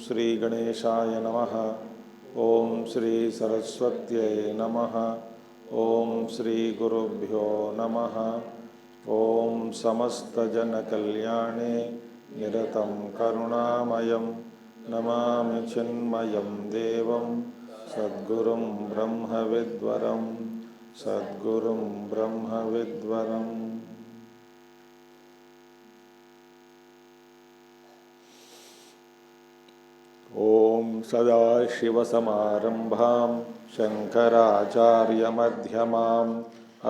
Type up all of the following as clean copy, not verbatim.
श्री गणेशाय नमः। ओम श्री सरस्वत्यै नमः। ओम श्री गुरुभ्यो नमः। ओम समस्तजनकल्याणे निरतं करुणामयं नमामि चिन्मयं देवं सद्गुरुं ब्रह्मविद्वरं सद्गुरुं ब्रह्मविद्वरम्। ओम सदाशिवसमारंभां शंकराचार्यमध्यमाम्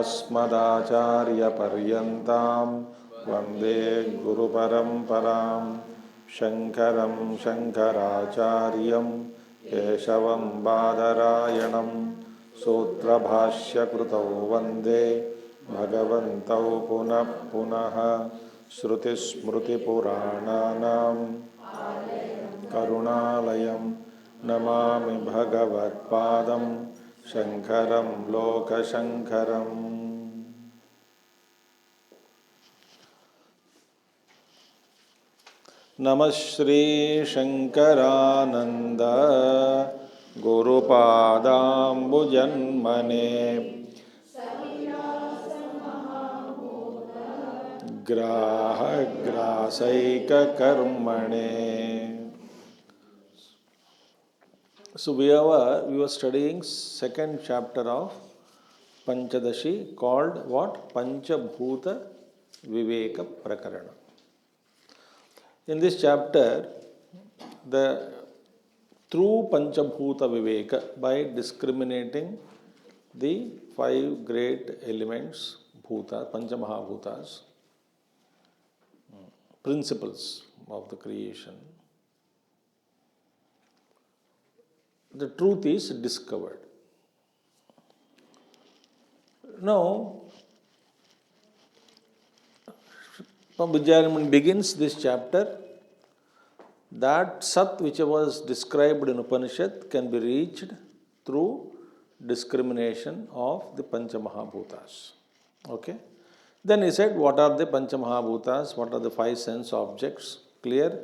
अस्मदाचार्यपर्यन्तां वन्दे गुरुपरम्परां। शंकरं शंकराचार्यं केशवं बादरायणं सूत्रभाष्यकृतौ वन्दे भगवन्तौ पुनः पुनः। श्रुतिस्मृतिपुराणानाम् करुणालयं नमामि भगवत्पादं शंकरं लोकशंकरम्। नमः Shri Shankaranand गुरुपादाम्बुजन्मने ग्राहग्रासैककर्मणे। So we were studying second chapter of Pañcadaśi called what? Panchabhuta Viveka Prakarana. In this chapter, through Panchabhuta Viveka, by discriminating the five great elements, Bhuta, Panchamahabhutas, principles of the creation, the truth is discovered. Now, Vijayaramana begins this chapter that Sat which was described in Upanishad can be reached through discrimination of the Panchamahabhutas. Okay? Then he said, what are the Panchamahabhutas? What are the five sense objects? Clear?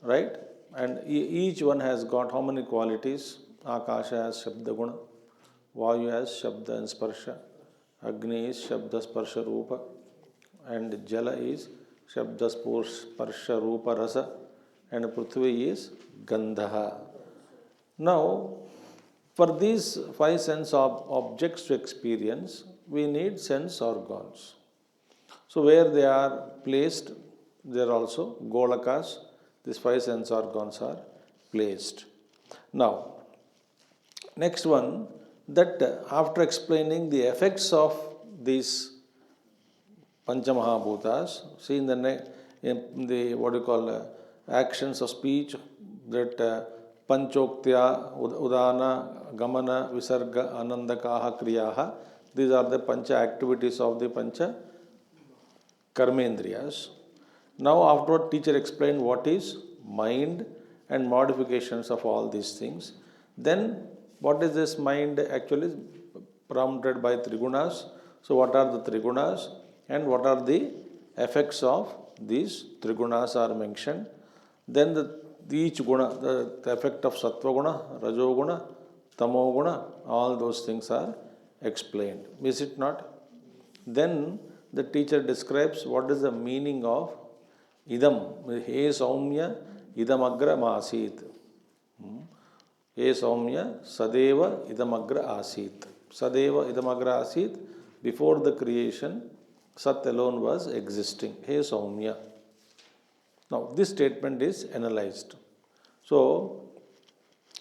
Right? And each one has got how many qualities? Akasha has Shabda Guna, Vayu has Shabda and Sparsha, Agni is Shabda Sparsha Rupa, and Jala is Shabda Sparsha Rupa Rasa, and Prithvi is Gandha. Now, for these five sense objects to experience, we need sense organs. So, where they are placed, there also Golakas. These five sense organs are placed. Now, next one, that after explaining the effects of these Panchamahabhutas, see in the what you call actions of speech, that Panchoktya, Udana, Gamana, Visarga, Anandakaha, Kriyaha, these are the Pancha activities of the Pancha Karmendriyas. Now, afterward, teacher explained what is mind and modifications of all these things. Then, what is this mind actually prompted by Trigunas? So, what are the Trigunas and what are the effects of these Trigunas are mentioned. Then, each guna, the effect of Sattva Guna, Rajo Guna, Tamo Guna, all those things are explained. Is it not? Then, the teacher describes what is the meaning of Idam, he Saumya, Idamagra Masit. He Saumya, Sadeva Idamagra Asit. Sadeva Idamagra Asit, before the creation, Sat alone was existing. He Saumya. Now, this statement is analyzed. So,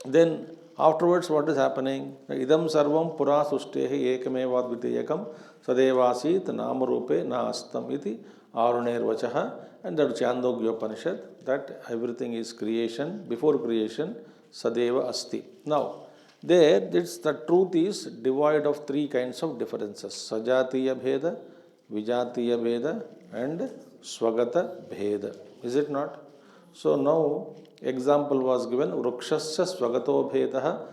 then afterwards, what is happening? Idam sarvam pura sustehi ekamevad viteyakam sadevasit namarupe na astam iti aruner vachaha. And that Chandogya Upanishad, that everything is creation, before creation, Sadeva Asti. Now, there, the truth is devoid of three kinds of differences. Sajatiya Bheda, Vijatiya Bheda, and Swagata Bheda. Is it not? So, now, example was given, Vrukshasya Swagato Bhedaha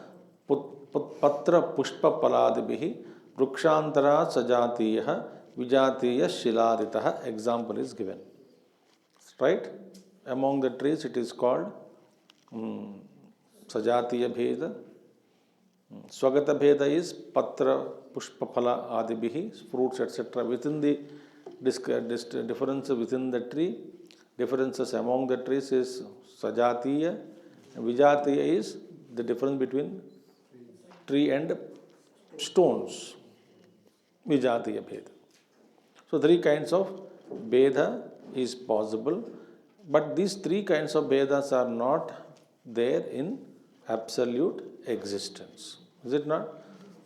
Patra Pushpa Paladibihi Vrukshantara Sajatiya Vijatiya Shiladitaha. Example is given. Right? Among the trees it is called Sajatiya Bheda. Swagata Bheda is Patra, Pushpa Phala Adibhihi, fruits, etc. Within the difference within the tree, differences among the trees is Sajatiya. Vijatiya is the difference between tree and stones. Vijatiya Bheda. So, three kinds of Bheda is possible, but these three kinds of Bhedas are not there in absolute existence. Is it not?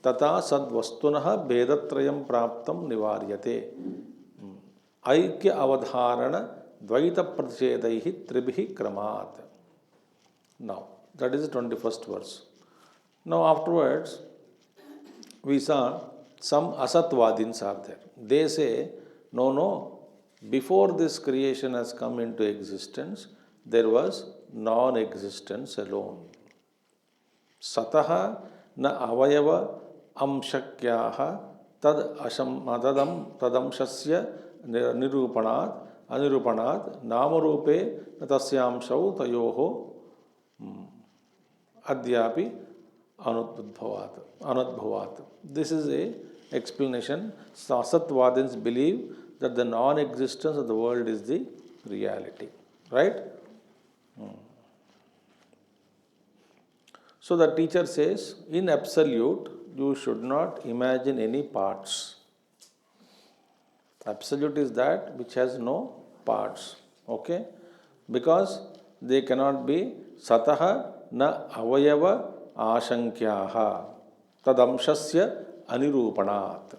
Tata sad vastunaha Bhedatrayam praptam nivaryate. Aikya avadharana dvaita pratishedahi tribhi kramat. Now, that is the 21st verse. Now, afterwards, we saw some asatvadins are there. They say, no, before this creation has come into existence, there was non-existence alone. Sataha na avayava amshakyaha tad tadamshasya anirupanat namarupe natasyamshau tayoho adyapi anudbhavat. This is a explanation. Sasatvadins believe that the non-existence of the world is the reality. Right? So the teacher says, in absolute, you should not imagine any parts. Absolute is that which has no parts. Okay? Because they cannot be sataha na avayava ashankyaha tadamshasya anirupanat.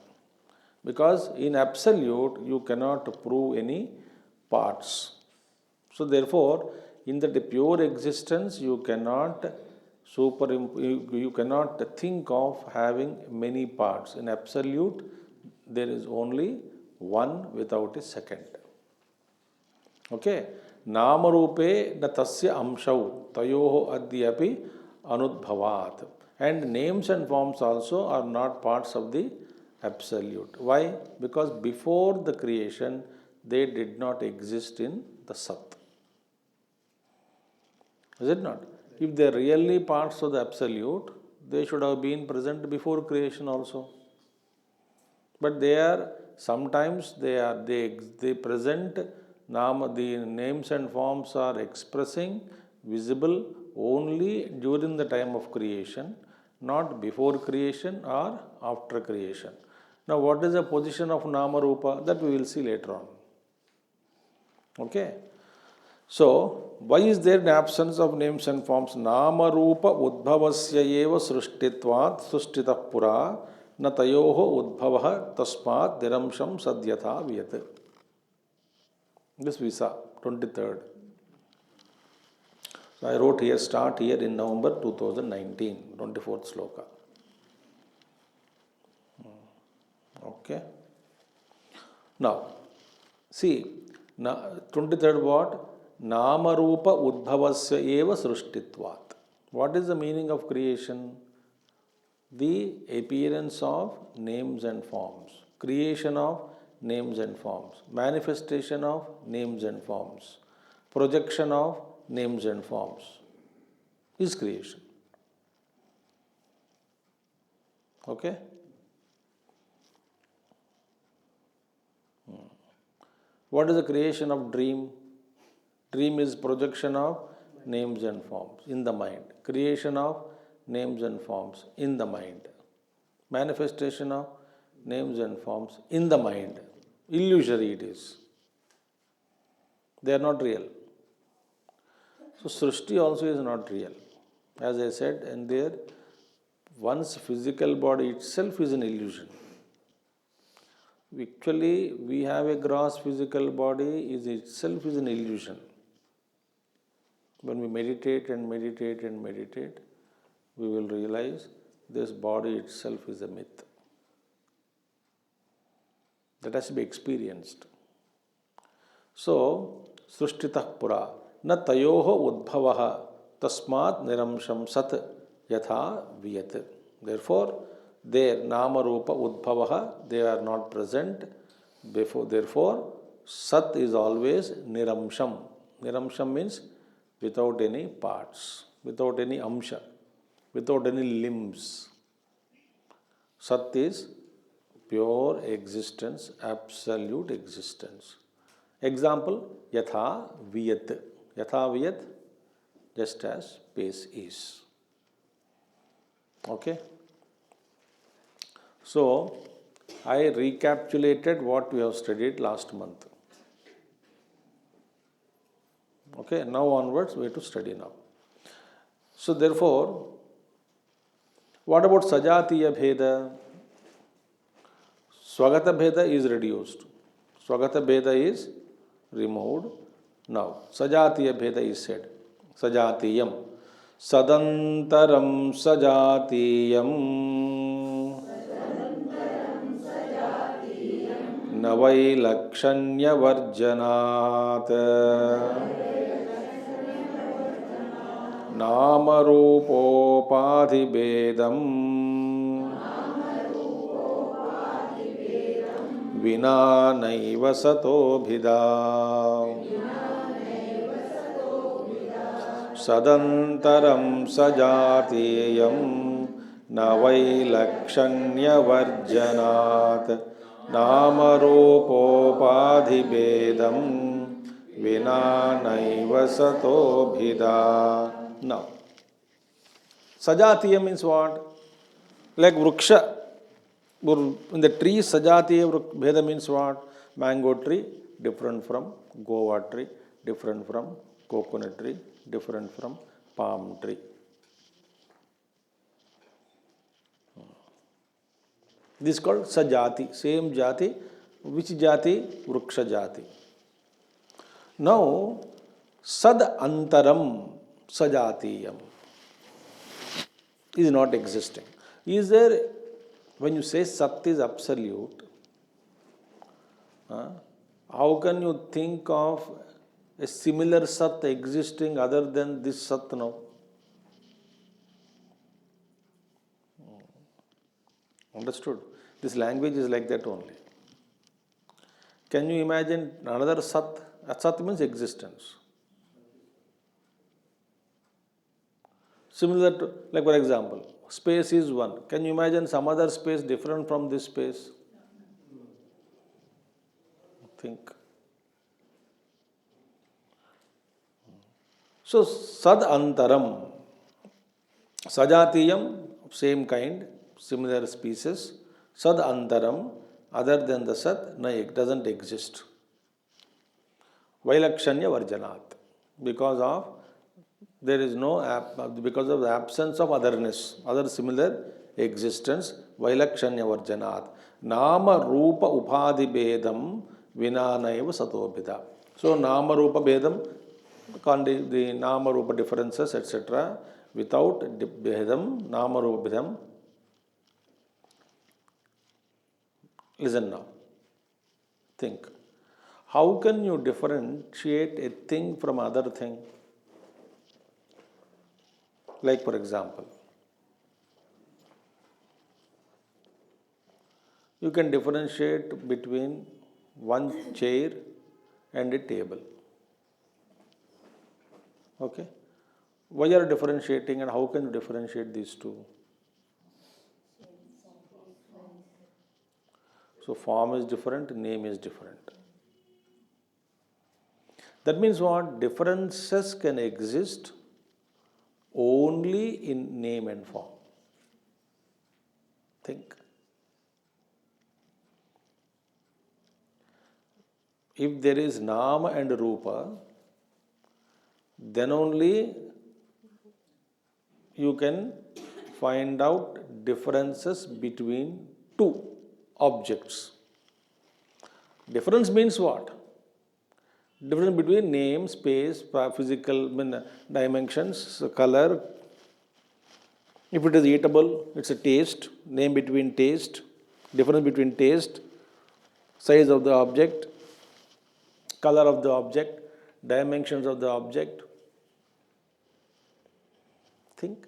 Because in absolute you cannot prove any parts. So therefore, in the pure existence you cannot you cannot think of having many parts. In absolute there is only one without a second. Okay? Namarupe na tasya amshau tayoho adyapi anudbhavat. And names and forms also are not parts of the absolute. Why? Because before the creation, they did not exist in the Sat. Is it not? If they are really parts of the absolute, they should have been present before creation also. But they are, sometimes they present, the names and forms are expressing, visible only during the time of creation, not before creation or after creation. Now, what is the position of Nama Rupa? That we will see later on. Okay. So, why is there an absence of names and forms? Nama Rupa Udbhavasya eva srishtitvat srishtitah pura na tayoho udbhavaha tasmat niramsham sadyatha viyat. This we saw, 23rd. So, I wrote here, start here in November 2019, 24th sloka. Okay. Now, see, 23rd what? Nama Rupa Udbhavasya eva srishtitvat. What is the meaning of creation? The appearance of names and forms. Creation of names and forms. Manifestation of names and forms. Projection of names and forms is creation. Okay? What is the creation of dream? Dream is projection of names and forms in the mind. Creation of names and forms in the mind. Manifestation of names and forms in the mind. Illusory it is. They are not real. So, Srishti also is not real. As I said, and there, one's physical body itself is an illusion. Actually, we have a gross physical body itself is an illusion. When we meditate and meditate and meditate, we will realize this body itself is a myth. That has to be experienced. So, Srishtitah pura na tayoho udbhavaha tasmat niramsham sat yatha viyat. Therefore, their nama rupa udbhavaha, they are not present. Therefore, sat is always niramsham. Niramsham means without any parts, without any amsha, without any limbs. Sat is pure existence, absolute existence. Example, yatha viyat. Yatha viyat, just as space is. Okay? So, I recapitulated what we have studied last month. Okay, now onwards we have to study now. So, therefore, what about Sajatiya Bheda? Swagata Bheda is reduced. Swagata Bheda is removed. Now, Sajatiya Bheda is said. Sajatiyam. Sadantaram Sajatiyam. Navailakshanya Varjanat. Namarupopadhi Bedam. Vina naiva sato bhida. Sadantaram sajatiyam navailakshanya varjanat namarupopadhi bedam vina naiva sato bhida. Now, sajatiya means what? Like vruksha. In the tree, Sajatiya Bheda means what? Mango tree, different from guava tree, different from coconut tree, different from palm tree. This is called Sajati, same Jati. Which Jati? Vruksha Jati. Now, Sad Antaram Sajatiyam is not existing. Is there? When you say Sat is absolute, how can you think of a similar Sat existing other than this Sat now? Understood? This language is like that only. Can you imagine another Sat? Sat means existence. Similar to, like for example, space is one. Can you imagine some other space different from this space? Think. So, Sad Antaram, Sajatiyam, same kind, similar species. Sad Antaram, other than the Sat, no, it doesn't exist. Vailakshanya Varjanat, because of there is no, because of the absence of otherness, other similar existence, Vailakshanya Varjanat. Nama Rupa Upadhi Bedam Vinanaiva Satobhida. So, Nama Rupa Bedam, the Nama Rupa differences, etc., without Bedam, Nama Rupa Bedam. Listen now. Think. How can you differentiate a thing from other thing? Like for example, you can differentiate between one chair and a table. Okay? Why are you differentiating and how can you differentiate these two? So form is different, name is different. That means what? Differences can exist only in name and form. Think. If there is Nama and Rupa, then only you can find out differences between two objects. Difference means what? Difference between name, space, physical dimensions, color. If it is eatable, it's a taste. Name between taste. Difference between taste, size of the object, color of the object, dimensions of the object. Think.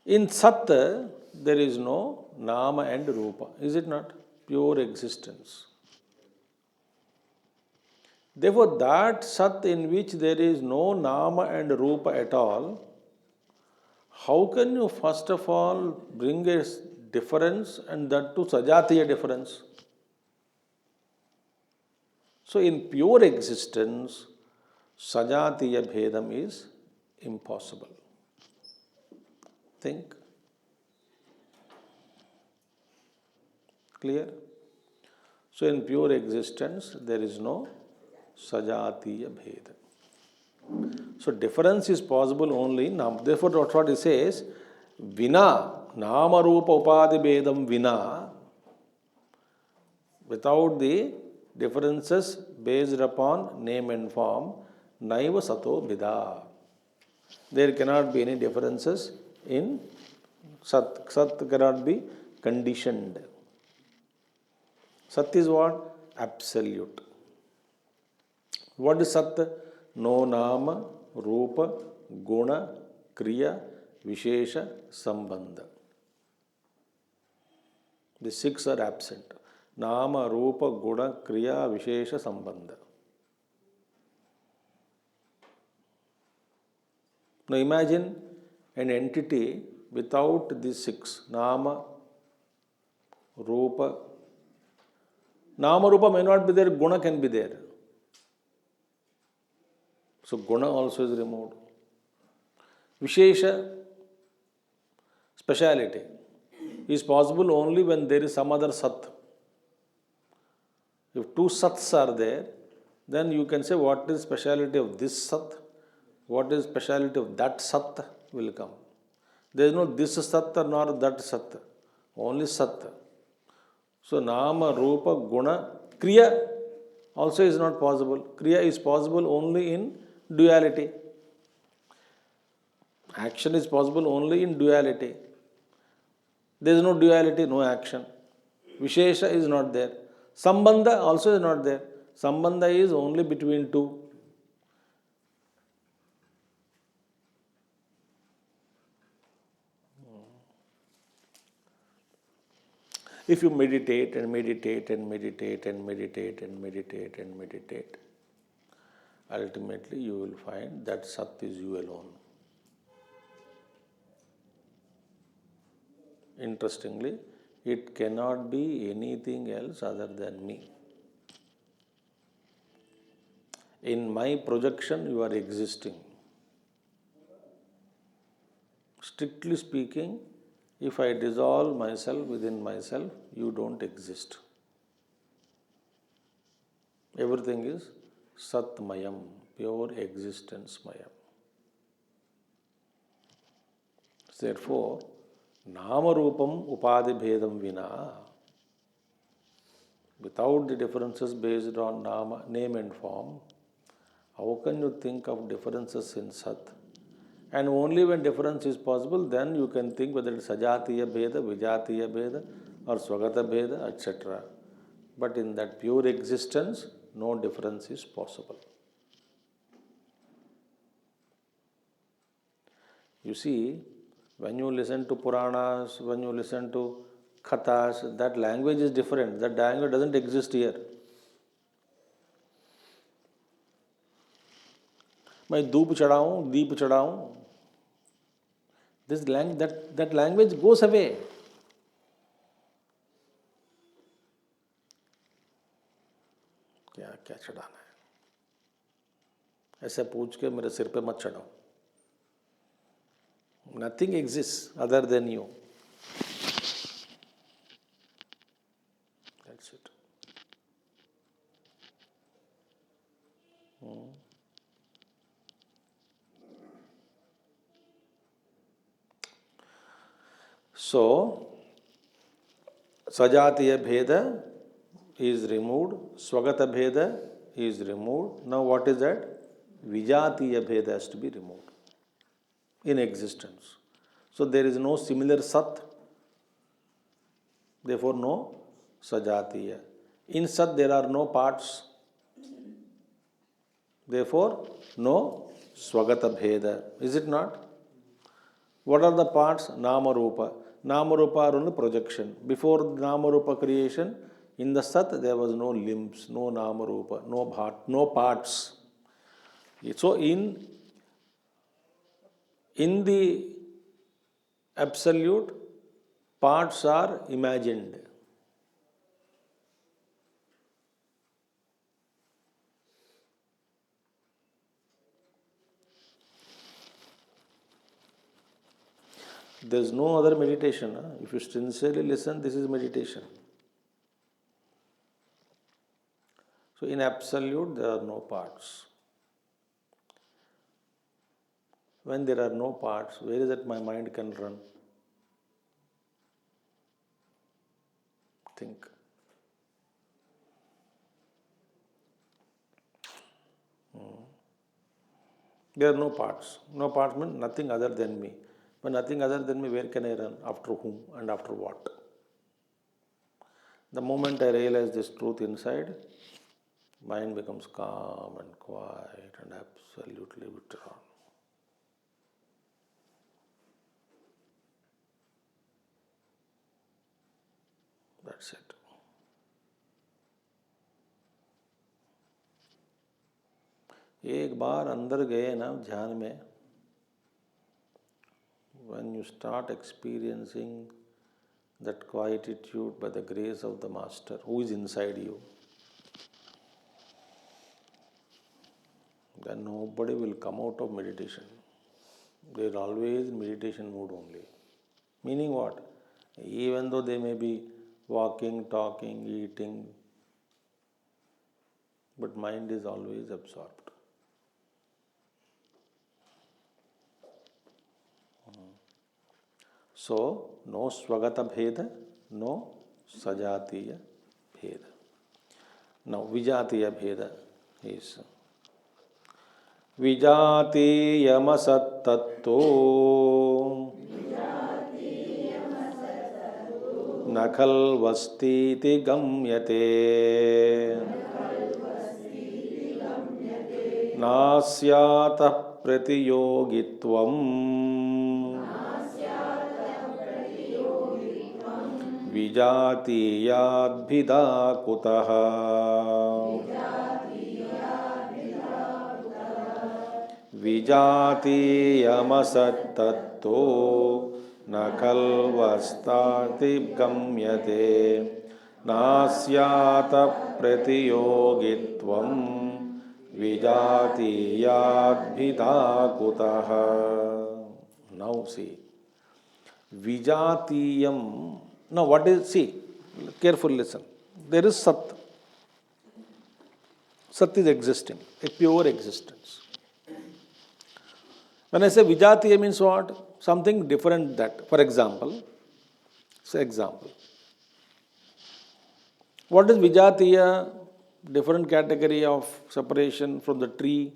In Sat, there is no Nama and Rupa. Is it not? Pure existence. Therefore, that Sat in which there is no Nama and Rupa at all, how can you first of all bring a difference, and that to Sajatiya difference? So, in pure existence, Sajatiya Bhedam is impossible. Think. Clear? So, in pure existence, there is no Sajatiya Bheda. So, difference is possible only in Nam. Therefore, that's what it says, Vina, Nama Rupa Upadi Bhedam Vina, without the differences based upon name and form, Naiva Sato Bhida. There cannot be any differences in Sat. Sat cannot be conditioned. Sat is what? Absolute. What is Sat? No Nama, Rupa, Guna, Kriya, Vishesha, Sambandha. The six are absent. Nama, Rupa, Guna, Kriya, Vishesha, Sambandha. Now imagine an entity without these six. Nama, Rupa. Nama, Rupa may not be there, Guna can be there. So Guna also is removed. Vishesha, speciality, is possible only when there is some other Sat. If two Sats are there, then you can say what is speciality of this Sat, what is speciality of that Sat will come. There is no this Sat nor that Sat, only Sat. So Nama, Rupa, Guna, Kriya also is not possible. Kriya is possible only in duality. Action is possible only in duality. There is no duality, no action. Vishesha is not there. Sambandha also is not there. Sambandha is only between two. If you meditate and meditate and meditate and meditate and meditate and meditate, ultimately you will find that Sat is you alone. Interestingly, it cannot be anything else other than me. In my projection, you are existing. Strictly speaking, if I dissolve myself within myself, you don't exist. Everything is Satmayam, pure existence Mayam. Therefore, Nama Rupam Upadi Bhedam Vina, without the differences based on Nama, name and form, how can you think of differences in Sat? And only when difference is possible, then you can think whether it's Sajatiya Bheda, Vijatiya Bheda, or Swagata Bheda, etc. But in that pure existence, no difference is possible. You see, when you listen to Puranas, when you listen to Kathas, that language is different. That language doesn't exist here. मैं धूप चढ़ाऊं, दीप चढ़ाऊं. That language goes away. क्या क्या चढ़ाना है? ऐसे पूछ के मेरे सिर पे मत चढ़ाओ. Nothing exists other than you. That's it. So, Sajatiya Bheda is removed, Swagata Bheda is removed. Now what is that? Vijatiya Bheda has to be removed in existence. So there is no similar Sat, therefore no Sajatiya. In Sat there are no parts, therefore no Swagata Bheda. Is it not? What are the parts? Nama Rupa. Nama Rupa are only projection. Before Nama Rupa creation, In the Sat, there was no limbs, no Nama Rupa, no parts. So in the Absolute, parts are imagined. There is no other meditation. If you sincerely listen, this is meditation. So in Absolute, there are no parts. When there are no parts, where is it my mind can run? Think. There are no parts. No parts means nothing other than me. But nothing other than me, where can I run? After whom and after what? The moment I realize this truth inside, mind becomes calm and quiet and absolutely withdrawn. That's it. एक बार अंदर गए ना ध्यान में, when you start experiencing that quietude by the grace of the Master who is inside you, then nobody will come out of meditation. They are always in meditation mood only. Meaning what? Even though they may be walking, talking, eating, but mind is always absorbed. So, no Swagata Bheda, no Sajatiya Bheda. Now, Vijatiya Bheda is Vijatiyama Sattattva Nakhal Vastiti Gamyate Nasyata Pratiyogitvam Vijatiyadbhida kutaha Vijatiyamasattatto nakalvastati gamyate nasyata pratiyogitvam Vijatiyadbhida kutaha. Now see, Vijatiyam. Now what is, see, carefully listen. There is Sat. Sat is existing, a pure existence. When I say Vijatiya means what? Something different that. For example, say example. What is Vijatiya? Different category of separation from the tree.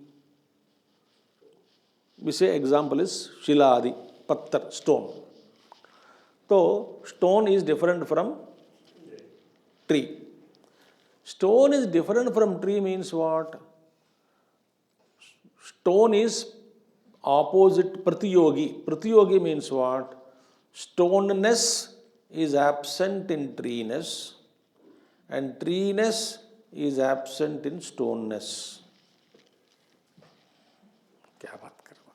We say example is Shiladi, Pattar, stone. So, stone is different from tree. Stone is different from tree means what? Stone is opposite Pratiyogi. Pratiyogi means what? Stoneness is absent in treeness and treeness is absent in stoneness. क्या बात कर रहे हो?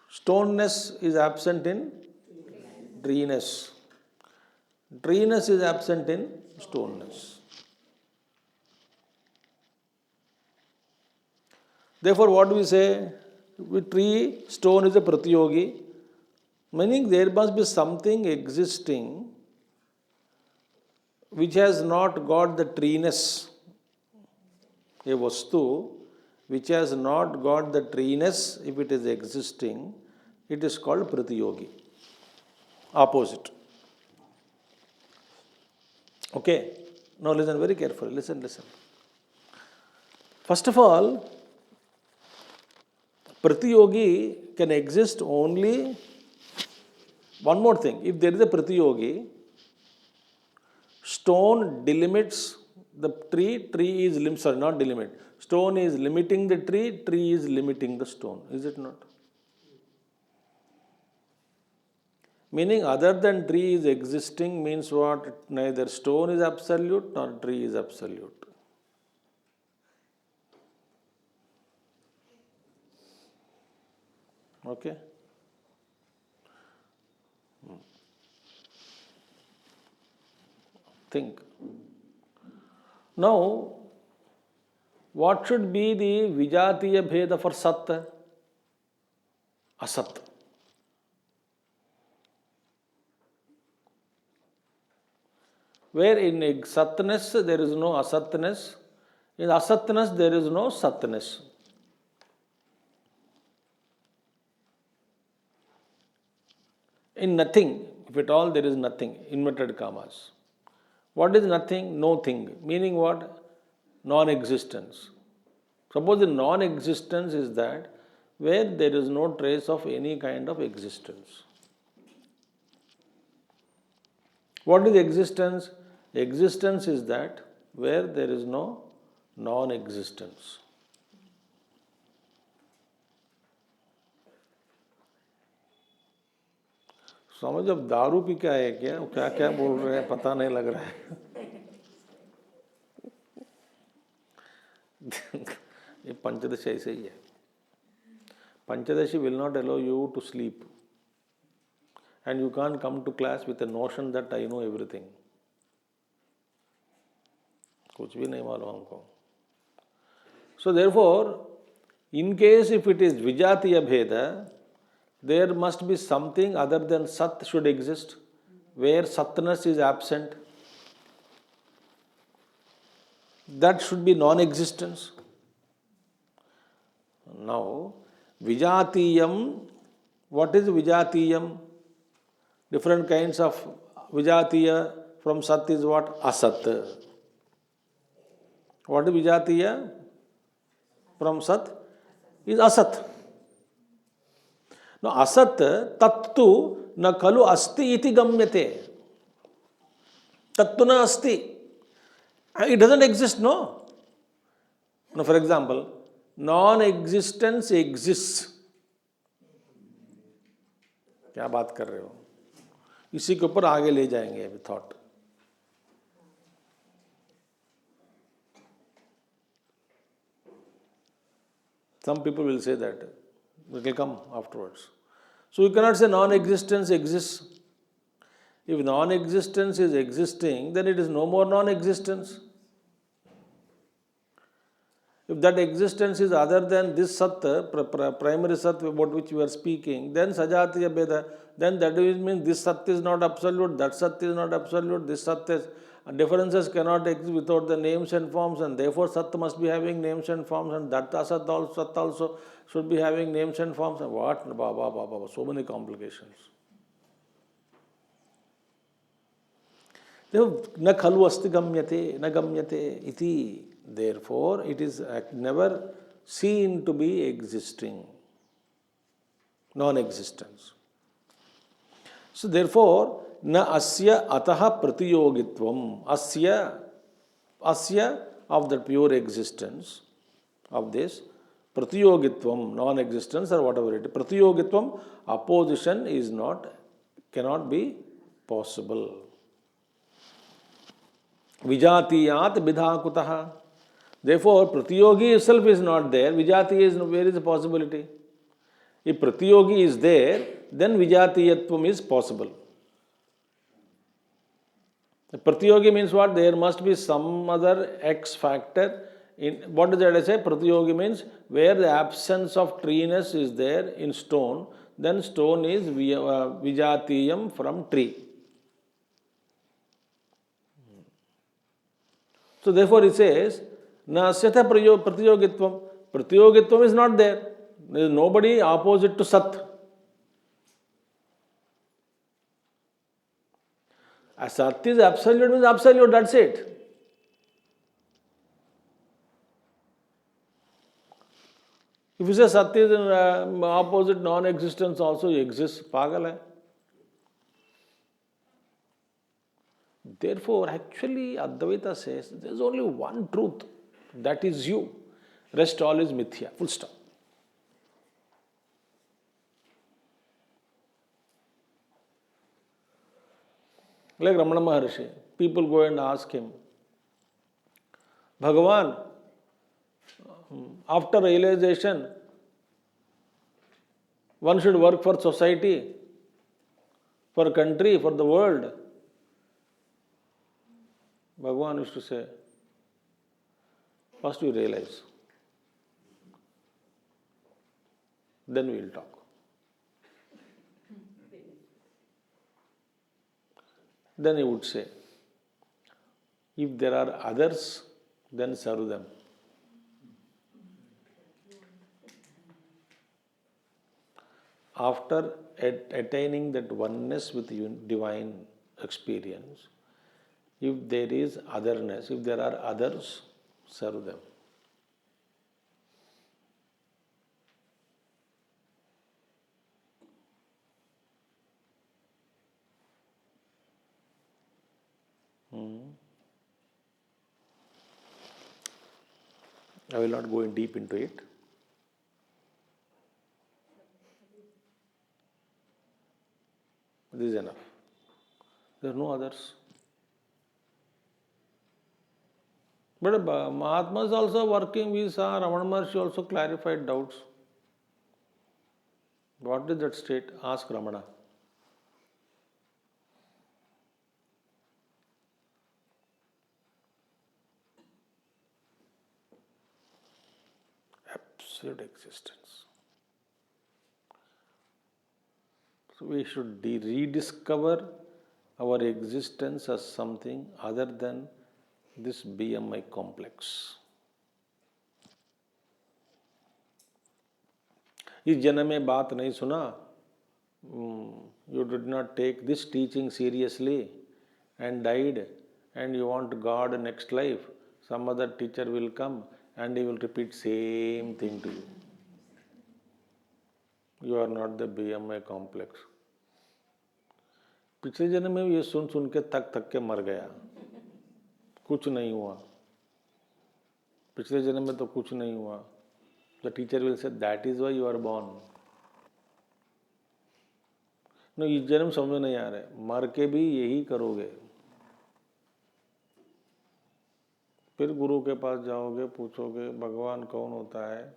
Stoneness is absent in treeness. Treeness is absent in stoneness. Therefore, what do we say? With tree, stone is a Pratiyogi, meaning there must be something existing which has not got the treeness. A vastu which has not got the treeness, if it is existing, it is called Pratiyogi. Opposite. Okay? Now listen very carefully. Listen. First of all, Pratiyogi can exist only, one more thing, if there is a Pratiyogi, stone delimits The tree is sorry, not delimit. Stone is limiting the tree is limiting the stone. Is it not? Meaning other than tree is existing means what? Neither stone is absolute nor tree is absolute. Okay? Think. Now, what should be the Vijatiya Bheda for Sat? Asat. Where in satness there is no asatness, in asatness there is no satness. In nothing, if at all there is nothing, inverted commas. What is nothing? No thing. Meaning what? Non-existence. Suppose the non-existence is that where there is no trace of any kind of existence. What is existence? Existence is that where there is no non-existence. समझ अब दारू P के आए क्या क्या क्या बोल रहे हैं पता नहीं लग रहा है ये पंचदशी ऐसे ही है Panchadashi will not allow you to sleep and you can't come to class with a notion that I know everything कुछ भी नहीं मालूम हमको so therefore in case if it is Vijatiya Bheda there must be something other than Sat should exist, where Satness is absent. That should be non-existence. Now, Vijatiyam, what is Vijatiyam? Different kinds of Vijatiya from Sat is what? Asat. What is Vijatiya from Sat? Is Asat. Now, asat tattu na kalu asti iti gamyate. Tattu na asti. It doesn't exist, no? Now, for example, non-existence exists. क्या बात कर रहे हो? इसी के ऊपर आगे ले जाएंगे अभी thought. Some people will say that. It will come afterwards. So you cannot say non-existence exists. If non-existence is existing, then it is no more non-existence. If that existence is other than this Sat, primary Sat about which we are speaking, then Sajatiya Bheda, then that means this Sat is not absolute, that Sat is not absolute, this Sat is, differences cannot exist without the names and forms and therefore Sat must be having names and forms and that Asat also, Sat also should be having names and forms. And what? Baba, so many complications. Na khalu asti gamyate, na gamyate iti. Therefore, it is never seen to be existing. Non-existence. So therefore, na asya ataha pratiyogitvam. Asya of the pure existence of this. Pratiyogitvam, non-existence or whatever it is. Pratiyogitvam, opposition is cannot be possible. Vijatiyat bidhakutaha. Therefore, Pratiyogi itself is not there. Vijatiya is, where is the possibility? If Pratiyogi is there, then Vijatiyatvam is possible. Pratiyogi means what? There must be some other X factor. What does that say? Pratiyogi means where the absence of treeness is there in stone, then stone is Vijatiyam from tree. So therefore it says, Na asyatha pratiyogitvam. Pratiyogitvam is not there. There is nobody opposite to Sat. As Sat is absolute means absolute, that's it. If you say Sat is opposite, non-existence also exists, pagal hai. Therefore, actually, Advaita says there is only one truth, that is you. Rest all is mithya. Full stop. Like Ramana Maharshi, people go and ask him, Bhagavan, after realization, one should work for society, for country, for the world. Bhagavan used to say, first you realize, then we will talk. Then he would say, if there are others, then serve them. After attaining that oneness with divine experience, if there is otherness, if there are others, serve them. I will not go in deep into it. This is enough. There are no others. But Mahatma is also working. We saw Ramana Maharshi also clarified doubts. What is that state? Ask Ramana. Absolute existence. So we should rediscover our existence as something other than this BMI complex. इस जन्म में बात नहीं सुना, you did not take this teaching seriously and died, and you want God next life, some other teacher will come and he will repeat same thing to you. You are not the BMI complex. पिछले जन्म में ये सुन सुन के थक थक के मर गया, कुछ नहीं हुआ. पिछले जन्म में तो कुछ नहीं हुआ. The teacher will say, that is why you are born. No, इस जन्म समझ नहीं आ रहा है, मर के भी यही करोगे. फिर गुरु के पास जाओगे, पूछोगे भगवान कौन होता है.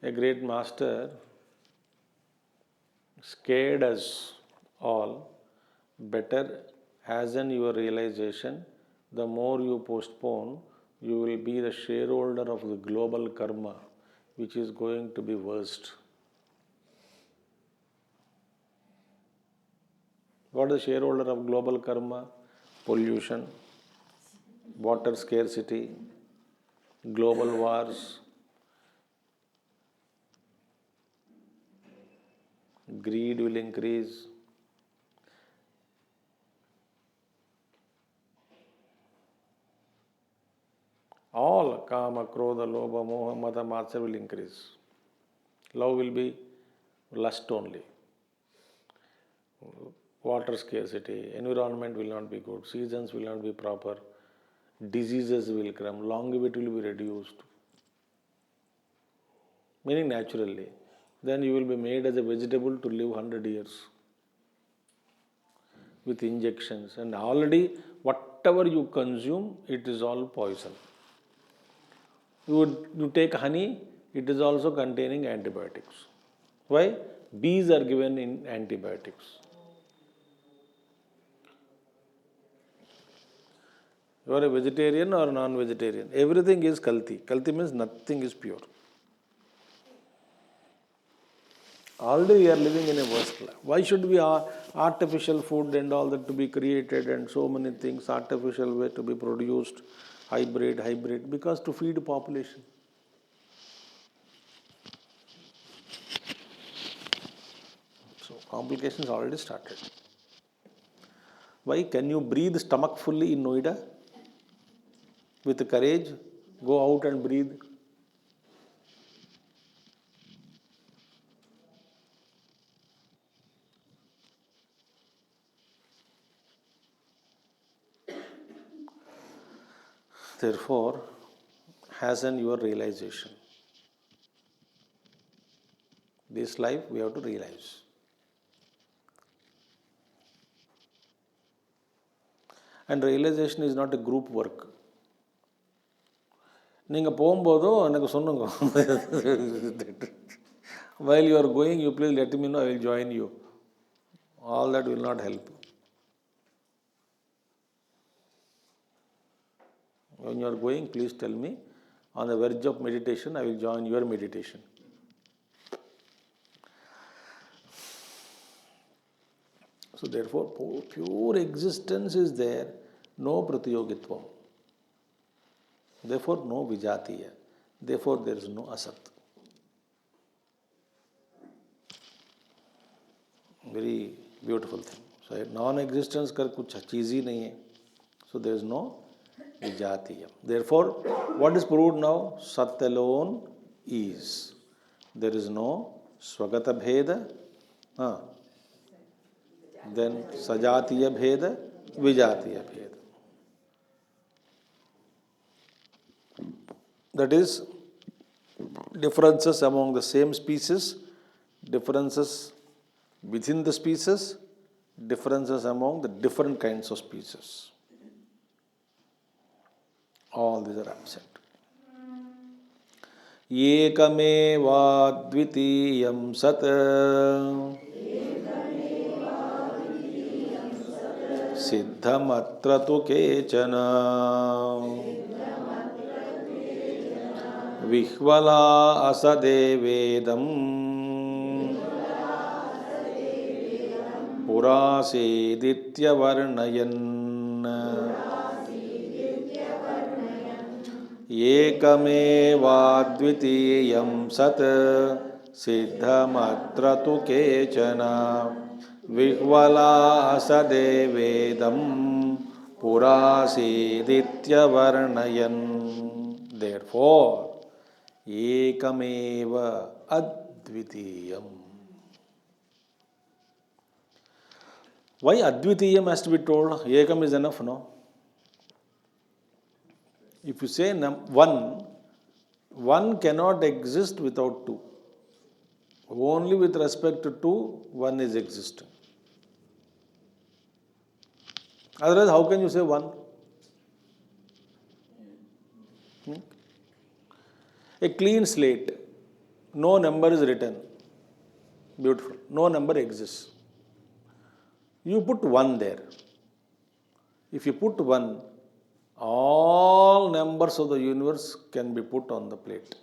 A great master scared us all. Better hasten your realization. The more you postpone, you will be the shareholder of the global karma, which is going to be worst. What is the shareholder of global karma? Pollution, water scarcity, global wars, greed will increase. All kama, krodha, lobha, moha, mada, matsya will increase. Love will be lust only. Water scarcity, environment will not be good, seasons will not be proper, diseases will come, longevity will be reduced. Meaning naturally. Then you will be made as a vegetable to live 100 years with injections. And already whatever you consume, it is all poison. You take honey, it is also containing antibiotics. Why? Bees are given in antibiotics. You are a vegetarian or non-vegetarian. Everything is kalti. Kalti means nothing is pure. Already we are living in a worst life. Why should we artificial food and all that to be created and so many things, artificial way to be produced, hybrid, because to feed population. So complications already started. Why? Can you breathe stomach fully in Noida? With courage, go out and breathe. Therefore, hasten your realization. This life we have to realize. And realization is not a group work. நீங்கள் போகும்போதும் எனக்கு சொன்னுங்க. While you are going, you please let me know, I will join you. All that will not help. When you are going, please tell me. On the verge of meditation, I will join your meditation. So therefore, pure existence is there, no pratyogitvam. Therefore, no vijatiya. Therefore, there is no asat. Very beautiful thing. So non-existence का कुछ चीज़ ही नहीं है. So there is no vijatiya. Therefore, what is proved now? Sat alone is. There is no swagata bheda. Then sajatiya bheda, vijatiya bheda. That is, differences among the same species, differences within the species, differences among the different kinds of species. All these are absent. Ekameva dvitiyam sat siddhamatra tu kechana vihvala asadevedam puraseditya varnayan ekameva dvitiyam sat siddhamatra tu kechana vihvala asadevedam puraseditya varnayan. Therefore, ekameva advitiyam. Why advitiyam has to be told? Ekam is enough, no? If you say one cannot exist without two. Only with respect to two, one is existing. Otherwise, how can you say one? A clean slate, no number is written. Beautiful. No number exists. You put one there. If you put one, all numbers of the universe can be put on the plate.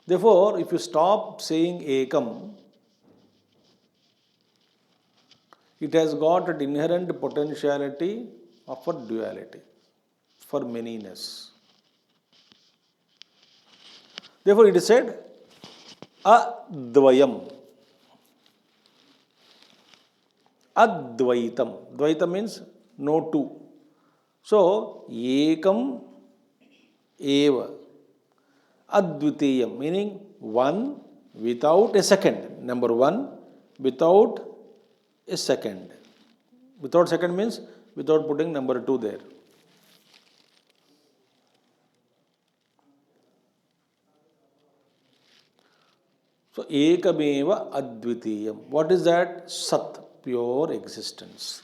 Therefore, if you stop saying ekam, it has got an inherent potentiality of a duality, for manyness. Therefore, it is said advayam. Advaitam. Dvaitam means no two. So, ekam eva. Advitiyam, meaning one without a second. Number one, without a second. Without second means without putting number two there. So, ekameva advitiyam. What is that? Sat, pure existence.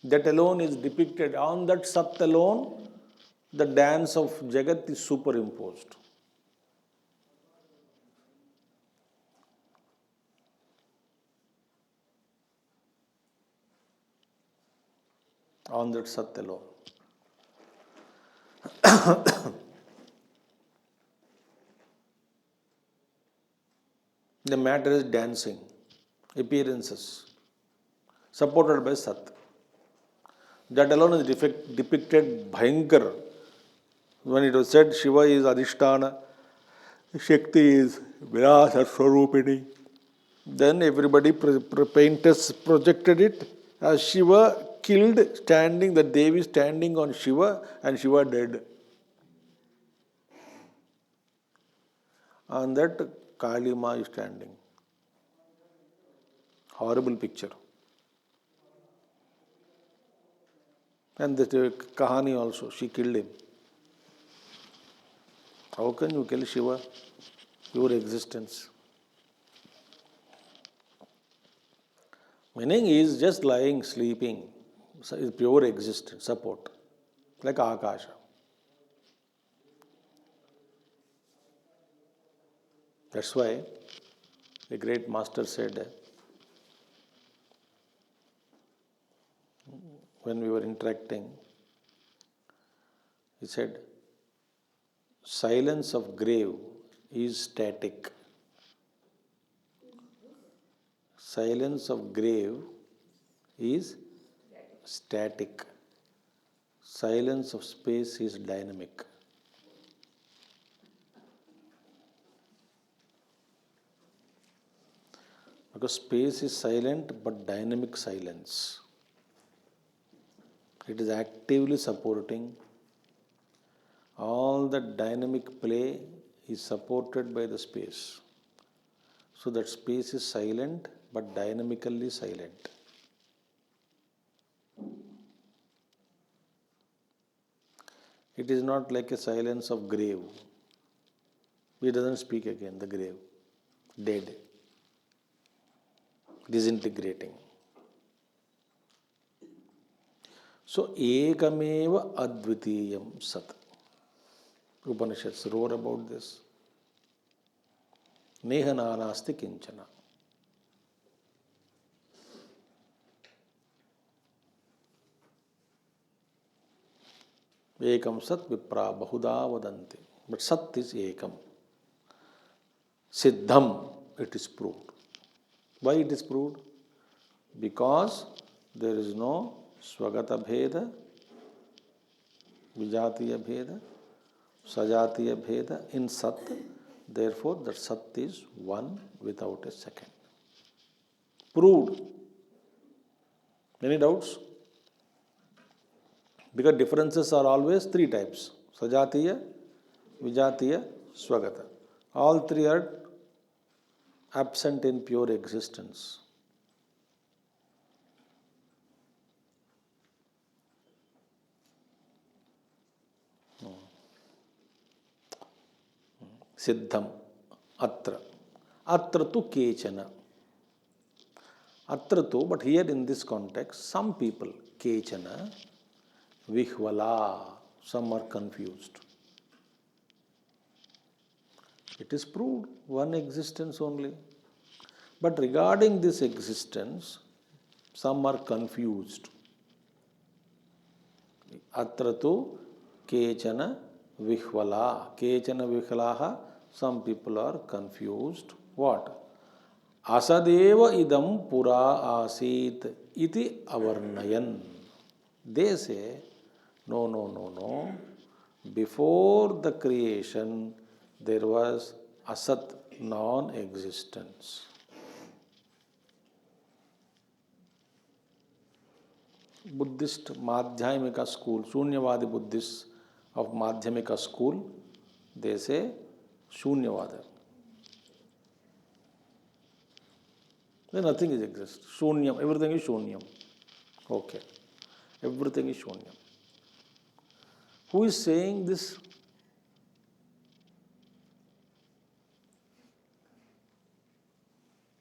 That alone is depicted. On that Sat alone, the dance of Jagat is superimposed. On that Sat alone. The matter is dancing, appearances, supported by Sat. That alone is depicted Bhayankar. When it was said Shiva is Adhisthana, Shakti is Virasa Swarupini, then everybody, painters projected it as Shiva killed standing, the Devi standing on Shiva and Shiva dead. On that, Kali Ma is standing. Horrible picture. And the Kahani also, she killed him. How can you kill Shiva? Your existence. Meaning he is just lying, sleeping. So is pure existence, support. Like Akasha. That's why the great master said, when we were interacting, he said, silence of grave is static. Silence of grave is static. Silence of space is dynamic. Because space is silent but dynamic silence. It is actively supporting. All the dynamic play is supported by the space. So that space is silent but dynamically silent. It is not like a silence of grave. He doesn't speak again, the grave. Dead. Disintegrating. So, ekameva advitiyam sat. Upanishads wrote about this. Neha nanasti kinchana. Ekam sat vipra bahuda vadanti. But sat is ekam. Siddham, it is proved. Why it is proved? Because there is no swagata bheda, vijatiya bheda, sajatiya bheda in sat. Therefore, that sat is one without a second. Proved. Any doubts? Because differences are always three types. Sajatiya, vijatiya, swagata. All three are absent in pure existence. Siddham, atra. Atra tu kechana. Atra tu, but here in this context, some people, kechana, vihvala, some are confused. It is proved, one existence only. But regarding this existence, some are confused. Atra tu kechana vihvala. Kechana vihvalaha, some people are confused. What? Asadeva idam pura asit iti avarnayan. They say, no. Before the creation, there was asat, non-existence. Buddhist Madhyamika school, Shunyavadi Buddhists of Madhyamika school, they say Shunyavada. Then nothing is exist. Shunyam, everything is Shunyam. Okay. Everything is Shunyam. Who is saying this?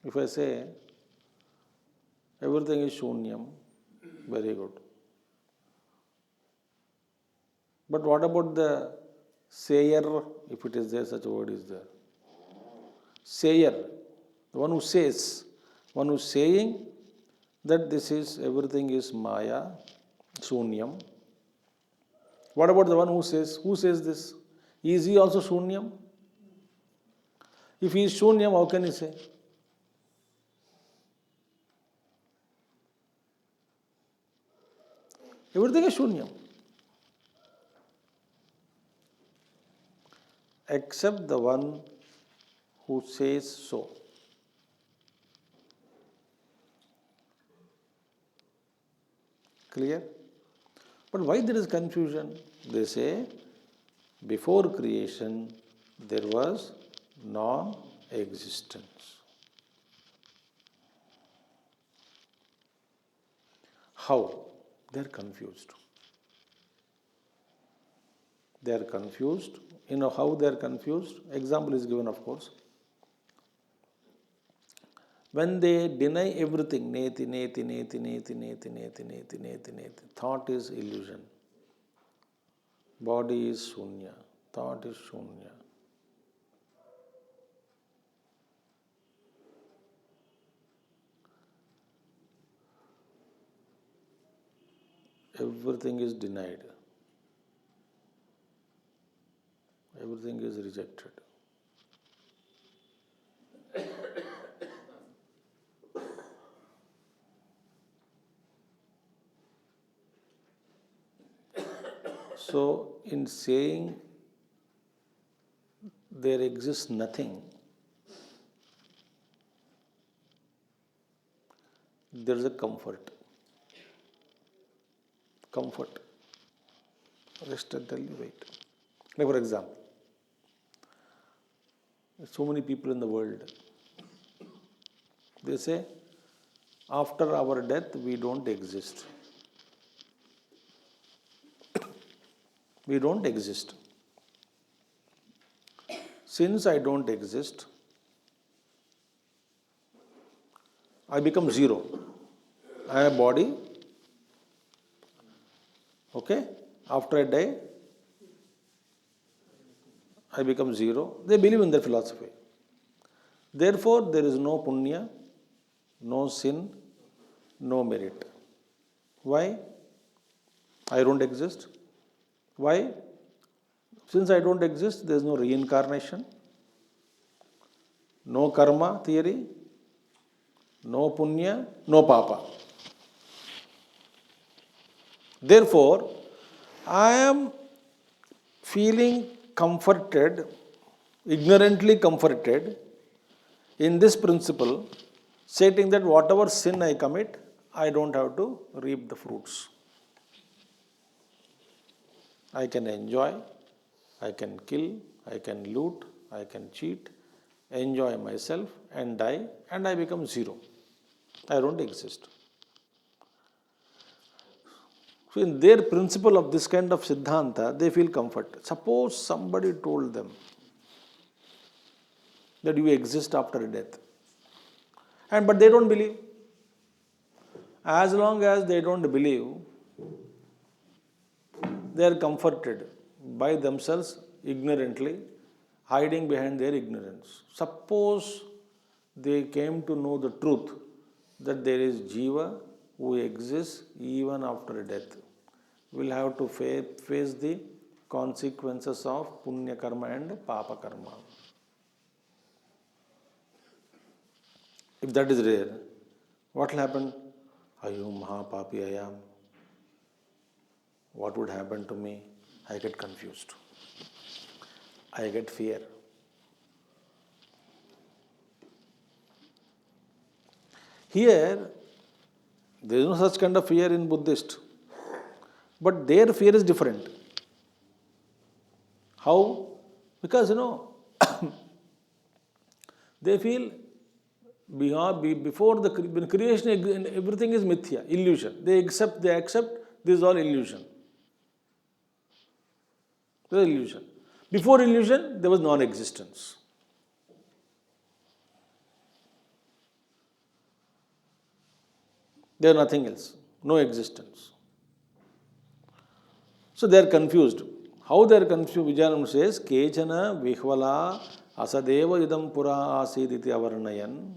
If I say everything is Shunyam, very good. But what about the sayer, if it is there, such a word is there? Sayer, the one who says, one who is saying that this is, everything is Maya, Shunyam. What about the one who says this? Is he also Shunyam? If he is Shunyam, how can he say? Everything is Shunyam. Except the one who says so. Clear? But why there is confusion? They say, before creation, there was non-existence. How? They are confused. They are confused. You know how they are confused? Example is given, of course. When they deny everything, neti, neti, neti, neti, neti, neti, neti, neti, neti. Thought is illusion. Body is shunya. Thought is shunya. Everything is denied. Everything is rejected. So, in saying there exists nothing, there is a comfort. Comfort. Rest and tell you, wait. Like for example, so many people in the world, they say, after our death, we don't exist. We don't exist. Since I don't exist, I become zero. I am a body. Okay? After I die, I become zero. They believe in their philosophy. Therefore, there is no punya, no sin, no merit. Why? I don't exist. Why? Since I don't exist, there is no reincarnation, no karma theory, no punya, no papa. Therefore, I am feeling comforted, ignorantly comforted in this principle, stating that whatever sin I commit, I don't have to reap the fruits. I can enjoy, I can kill, I can loot, I can cheat, enjoy myself and die, and I become zero. I don't exist. So in their principle of this kind of Siddhanta, they feel comfort. Suppose somebody told them that you exist after death. But they don't believe. As long as they don't believe, they are comforted by themselves ignorantly, hiding behind their ignorance. Suppose they came to know the truth that there is Jiva who exists even after death. Will have to face the consequences of punya karma and papa karma. If that is rare, what will happen? Ayum Mahapapi I am. What would happen to me? I get confused. I get fear. Here, there is no such kind of fear in Buddhist. But their fear is different. How? Because, they feel before the creation, everything is mithya, illusion. They accept this is all illusion. This is illusion. Before illusion, there was non-existence. There is nothing else, no existence. So they are confused. How they are confused? Vijayananda says, Kechana vihvala asadeva idam pura asiditi avarnayan,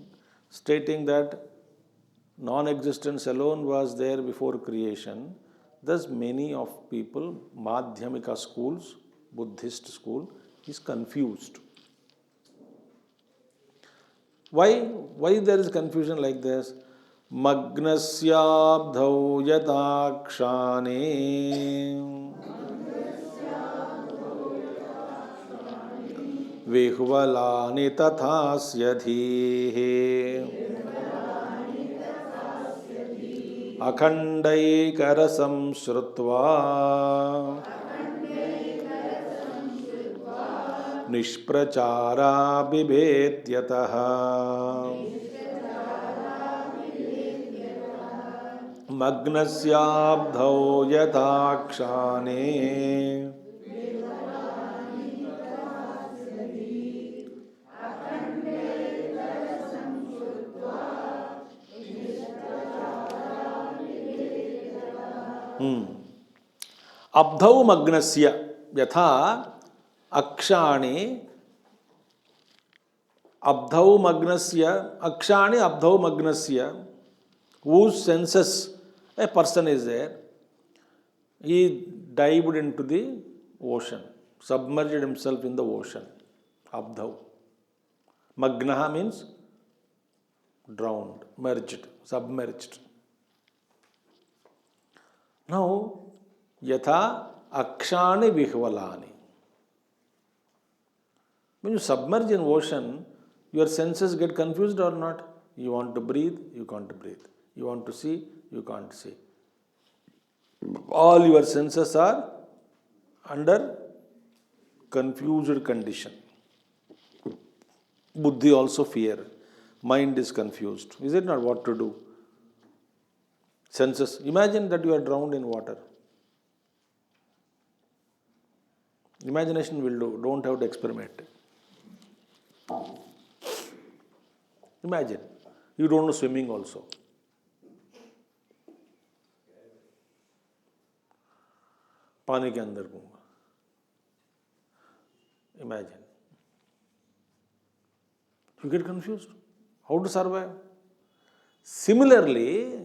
stating that non-existence alone was there before creation. Thus many of people, Madhyamika schools, Buddhist school, is confused. Why there is confusion like this? Magnasyabdhau yatakshane vihvalani tathasyadhihe akhandaikarasam shrutva निष्प्रचारा बिभेत्यतः मग्नस्याब्धौ यथा क्षाने अब्धौ मग्नस्य यथा अक्षाणि अब्धौ मग्नस्य अक्षाणि अब्धौ मग्नस्य whose senses a person is there, he dived into the ocean, submerged himself in the ocean. Abdhau. Magnaha means drowned, merged, submerged. Now, yatha akshani vihvalani. When you submerge in ocean, your senses get confused or not? You want to breathe, you can't breathe. You want to see, you can't see. All your senses are under confused condition. Buddhi also fear. Mind is confused. Is it not what to do? Senses. Imagine that you are drowned in water. Imagination will do. Don't have to experiment. Imagine. You don't know swimming also. पानी के अंदर घूमूंगा. Imagine. You get confused. How to survive? Similarly,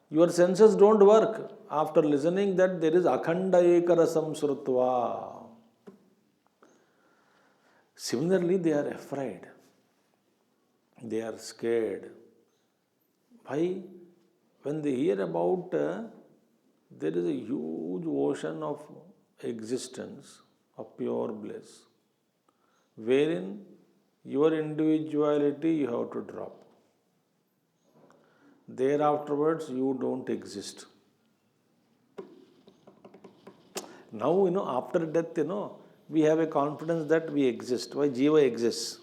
your senses don't work after listening that there is akhanda ekarasam srutva. Similarly, they are afraid. They are scared. Why? When they hear about there is a huge ocean of existence, of pure bliss, wherein your individuality you have to drop. There afterwards you don't exist. Now, after death, we have a confidence that we exist. Why? Jiva exists.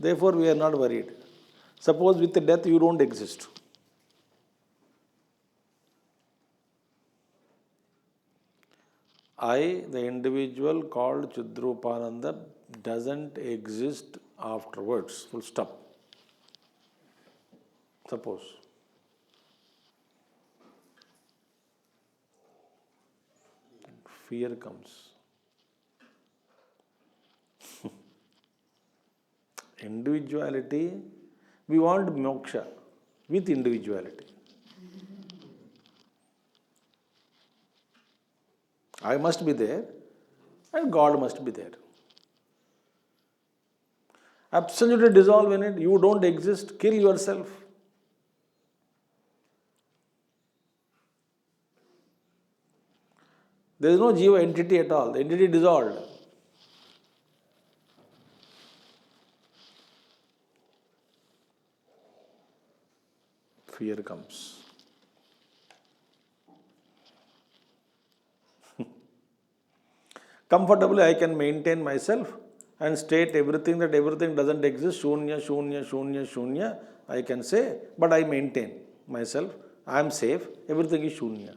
Therefore, we are not worried. Suppose with the death you don't exist. I, the individual called Chidrupananda, doesn't exist afterwards. Full stop. Suppose. Fear comes. Individuality, we want moksha with individuality. I must be there and God must be there. Absolutely dissolve in it. You don't exist. Kill yourself. There is no jiva entity at all. The entity dissolved. Fear comes. Comfortably, I can maintain myself and state everything that everything doesn't exist. Shunya, shunya, shunya, shunya. I can say, but I maintain myself. I am safe. Everything is shunya.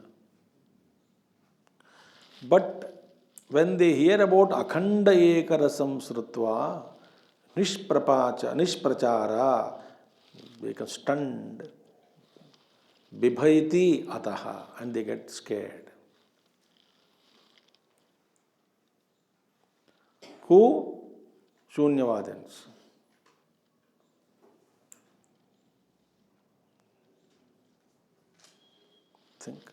But when they hear about akhanda ekarasam srutva, nishprachara, they become stunned. Bibhaiti ataha, and they get scared. Who? Shunyavadins. Think.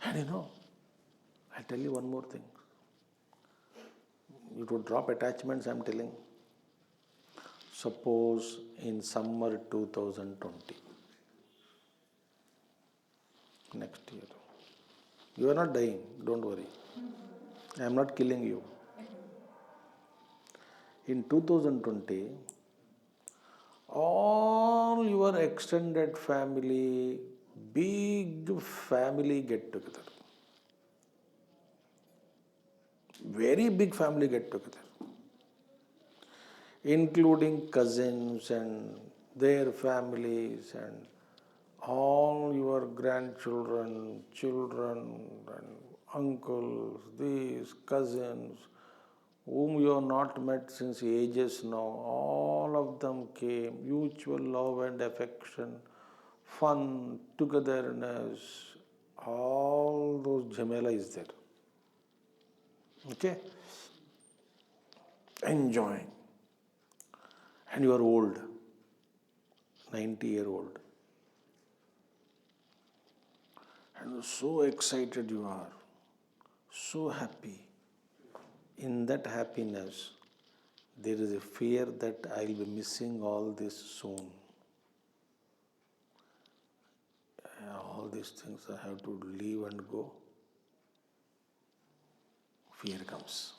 And I'll tell you one more thing. You to drop attachments, I'm telling. Suppose in summer 2020, next year, you are not dying, don't worry. I am not killing you. In 2020, all your extended family, big family get together. very big family get together, including cousins and their families and all your grandchildren, children and uncles, these cousins, whom you have not met since ages now, all of them came, mutual love and affection, fun, togetherness, all those jhamela is there. Okay? Enjoying. And you are old, 90-year-old. And so excited you are, so happy. In that happiness, there is a fear that I will be missing all this soon. All these things I have to leave and go. Fear comes.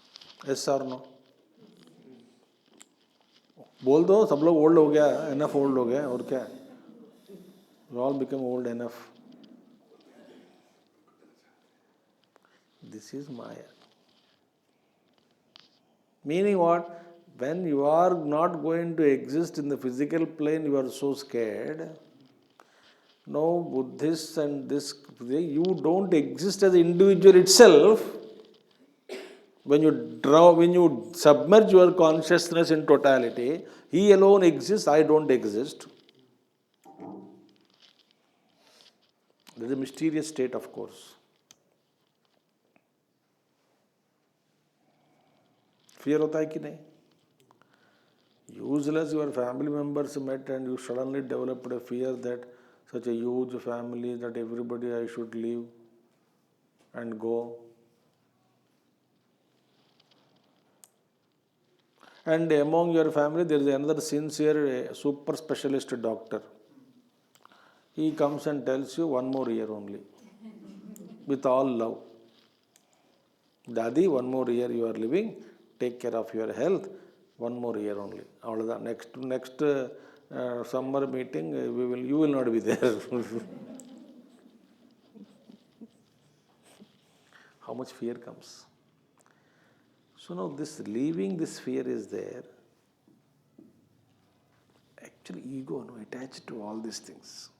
Yes or no? बोल दो सब लोग old हो गया, enough old हो गया, और क्या? We all become old enough. This is Maya. Meaning what? When you are not going to exist in the physical plane, you are so scared. No, Buddhists and this, you don't exist as an individual itself. When you submerge your consciousness in totality, he alone exists, I don't exist. There is a mysterious state, of course. Fear hota hai ki nahi? Useless your family members met and you suddenly developed a fear that such a huge family that everybody I should leave and go. And among your family there is another sincere super specialist doctor. He comes and tells you 1 more year only with all love. Daddy, 1 more year you are living, take care of your health, 1 more year only. Next summer meeting, you will not be there. How much fear comes? So now leaving this fear is there. Actually ego attached to all these things.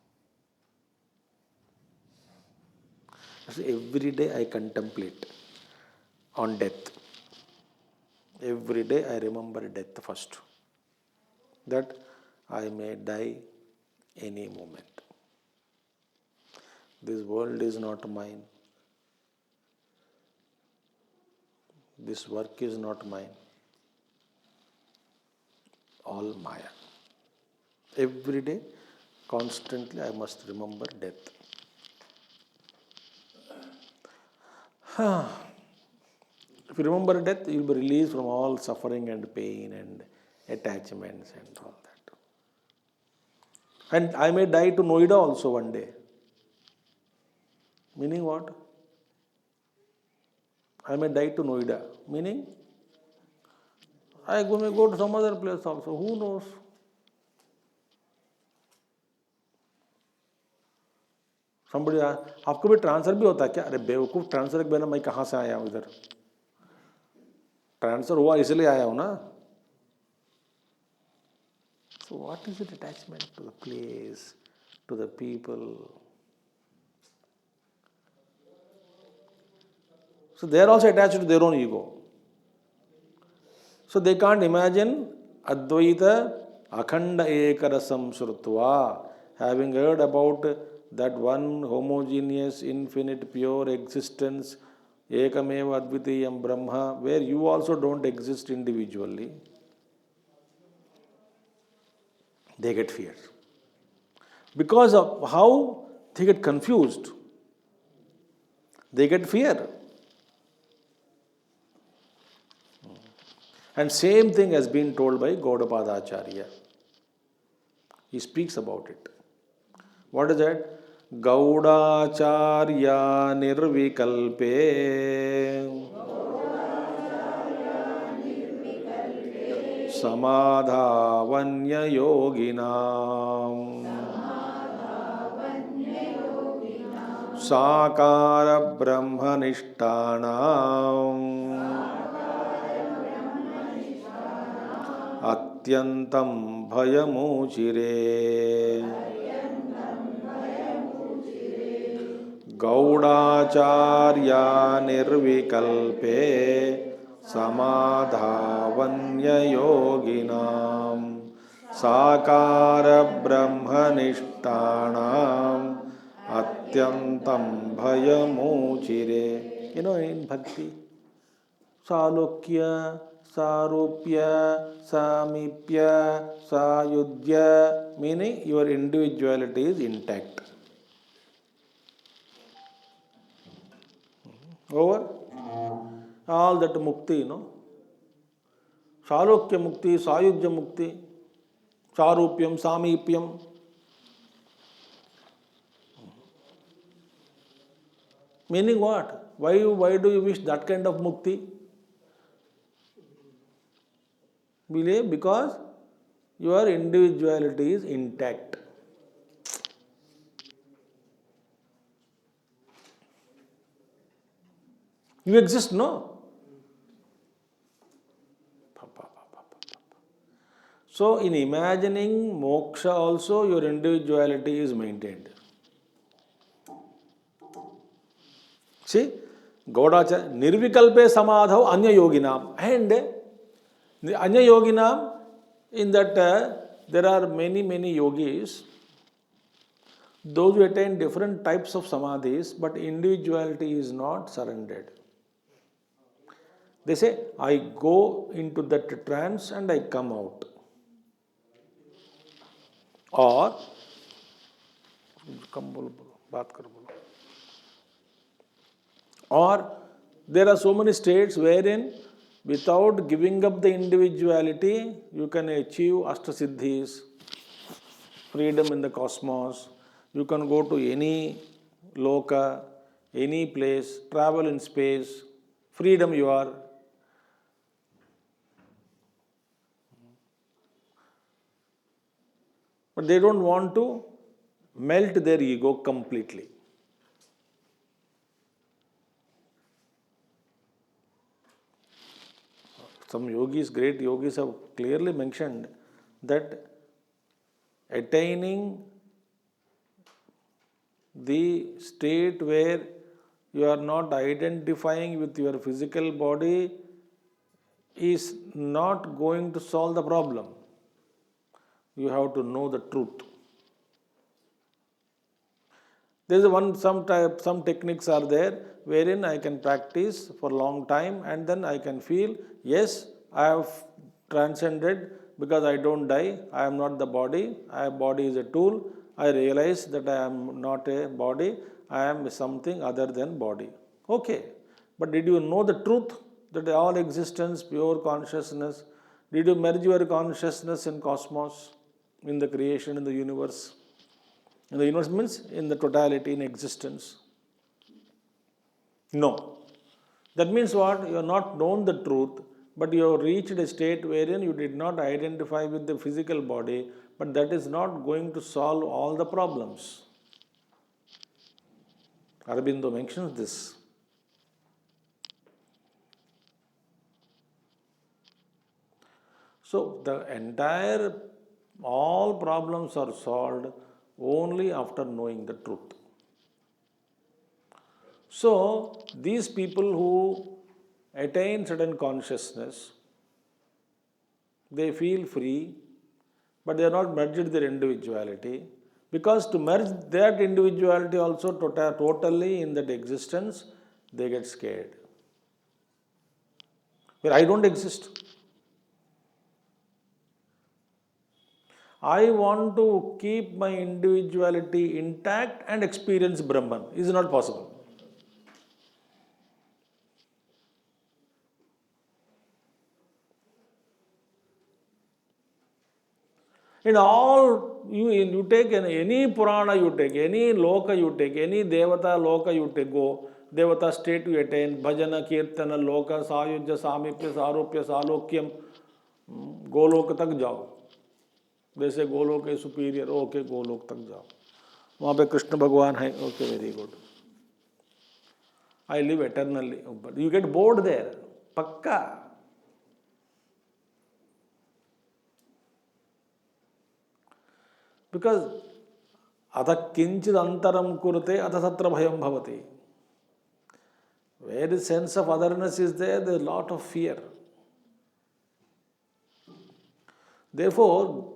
So every day I contemplate on death. Every day I remember death first. That I may die any moment. This world is not mine. This work is not mine. All Maya. Every day, constantly I must remember death. If you remember death, you will be released from all suffering and pain and attachments and all that. And I may die to Noida also one day. Meaning what? I may die to Noida. Meaning? I may go to some other place also. Who knows? Somebody आपको भी transfer भी होता है क्या? अरे बेवकूफ, transfer के बिना मैं कहाँ से आया हूँ इधर? ट्रांसफर हुआ इसलिए आया हूँ ना? So what is the attachment to the place, to the people? So they are also attached to their own ego. So they can't imagine Advaita Akhanda Ekarasam Srutva, having heard about that one homogeneous, infinite, pure existence, Ekameva Advitiyam Brahma, where you also don't exist individually. They get fear. Because of how they get confused, they get fear. And same thing has been told by Gaudapada Acharya. He speaks about it. What is that? Gaudacharya nirvikalpe samadhavanya yoginam sakara brahmanishtanam అత్యంతం భయమూచిరే. గౌడాచార్య నిర్వికల్పే సమాధావన్యయోగినాం సాకార బ్రహ్మనిష్టానాం అత్యంతం భయమూచిరే. In bhakti, సాలోక్య, సారూప్య, సామీప్య, సాయుధ్య, meaning your individuality is intact. Over all that mukti, Salokya mukti, Sayujya mukti, Sarupyam, Samipyam. Meaning what? Why do you wish that kind of mukti? Because your individuality is intact. You exist, no? So, in imagining moksha also, your individuality is maintained. See, Gaudacharya, nirvikalpe samadhav anya yoginam. And the anya yoginam, in that there are many yogis, those who attain different types of samadhis, but individuality is not surrendered. They say, I go into that trance and I come out. Or, there are so many states wherein without giving up the individuality, you can achieve Ashtasiddhis, freedom in the cosmos. You can go to any loka, any place, travel in space, freedom you are. But they don't want to melt their ego completely. Some yogis, great yogis, have clearly mentioned that attaining the state where you are not identifying with your physical body is not going to solve the problem. You have to know the truth. There is some techniques are there wherein I can practice for a long time and then I can feel, yes, I have transcended because I don't die. I am not the body. Body is a tool. I realize that I am not a body. I am something other than body. Okay. But did you know the truth that all existence, pure consciousness? Did you merge your consciousness in cosmos, in the creation, in the universe? In the universe means in the totality, in existence. No. That means what? You have not known the truth, but you have reached a state wherein you did not identify with the physical body, but that is not going to solve all the problems. Aurobindo mentions this. So the all problems are solved only after knowing the truth. So these people who attain certain consciousness, they feel free, but they are not merged their individuality, because to merge that individuality also totally in that existence, they get scared. Where I don't exist. I want to keep my individuality intact and experience Brahman. Is not possible. In all, you take any Purana you take, any Loka you take, any Devata Loka you take, go, Devata state you attain, Bhajana, Kirtana, Loka, Sayujya, Samipya, Sarupya, Salokyam, Golok tak jao. जैसे गोलोक है superior, okay Golok तक जाओ, वहाँ पे कृष्ण भगवान है, okay very good, I live eternally, but you get bored there, पक्का. Because atha kinchid antaram kurte atha satra bhayam bhavati. Where the sense of otherness is there is a lot of fear. Therefore,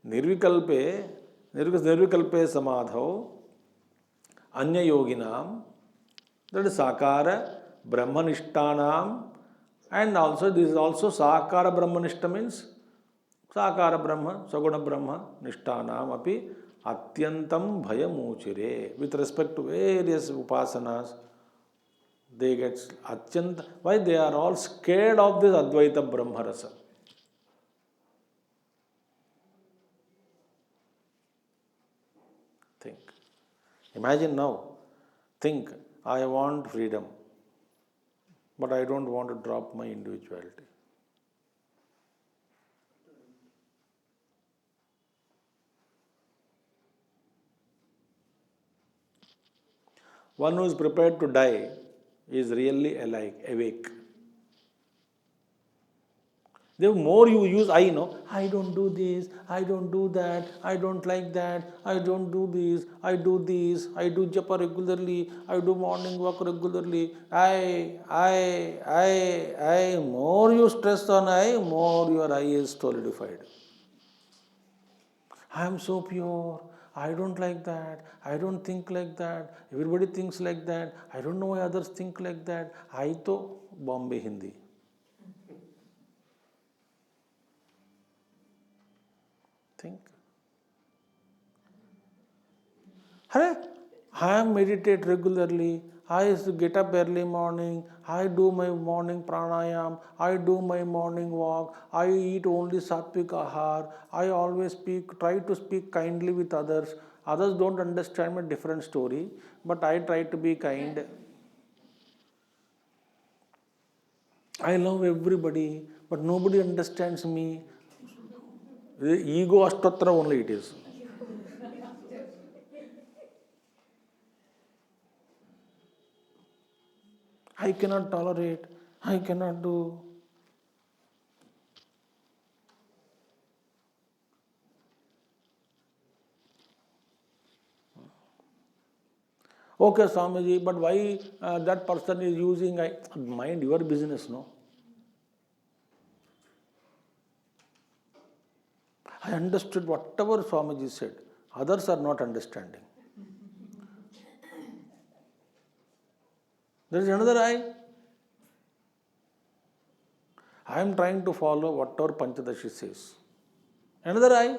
nirvikalpe samadhau anya yoginam, that is sakara brahmanishtanam, and also this is also sakara brahmanishta means sakara brahma, saguna brahma, nishtanam api atyantam bhayamuchire. With respect to various upasanas, they get atyanta. Why? They are all scared of this Advaita Brahma Rasa. Think. Imagine now. Think, I want freedom, but I don't want to drop my individuality. One who is prepared to die is really awake. The more you use I don't do this, I don't do that, I don't like that, I don't do this, I do japa regularly, I do morning walk regularly, more you stress on more your I is solidified. I am so pure, I don't like that, I don't think like that, everybody thinks like that, I don't know why others think like that, I to Bombay Hindi. Think. I meditate regularly, I get up early morning, I do my morning pranayam, I do my morning walk, I eat only sattvic ahar, I always try to speak kindly with others. Others don't understand my different story, but I try to be kind. I love everybody, but nobody understands me. The ego astatra only it is. I cannot tolerate, I cannot do. Okay, Swamiji, but why that person is using, mind your business, no? I understood whatever Swamiji said. Others are not understanding. There is another I. I am trying to follow whatever Pañcadaśi says. Another I.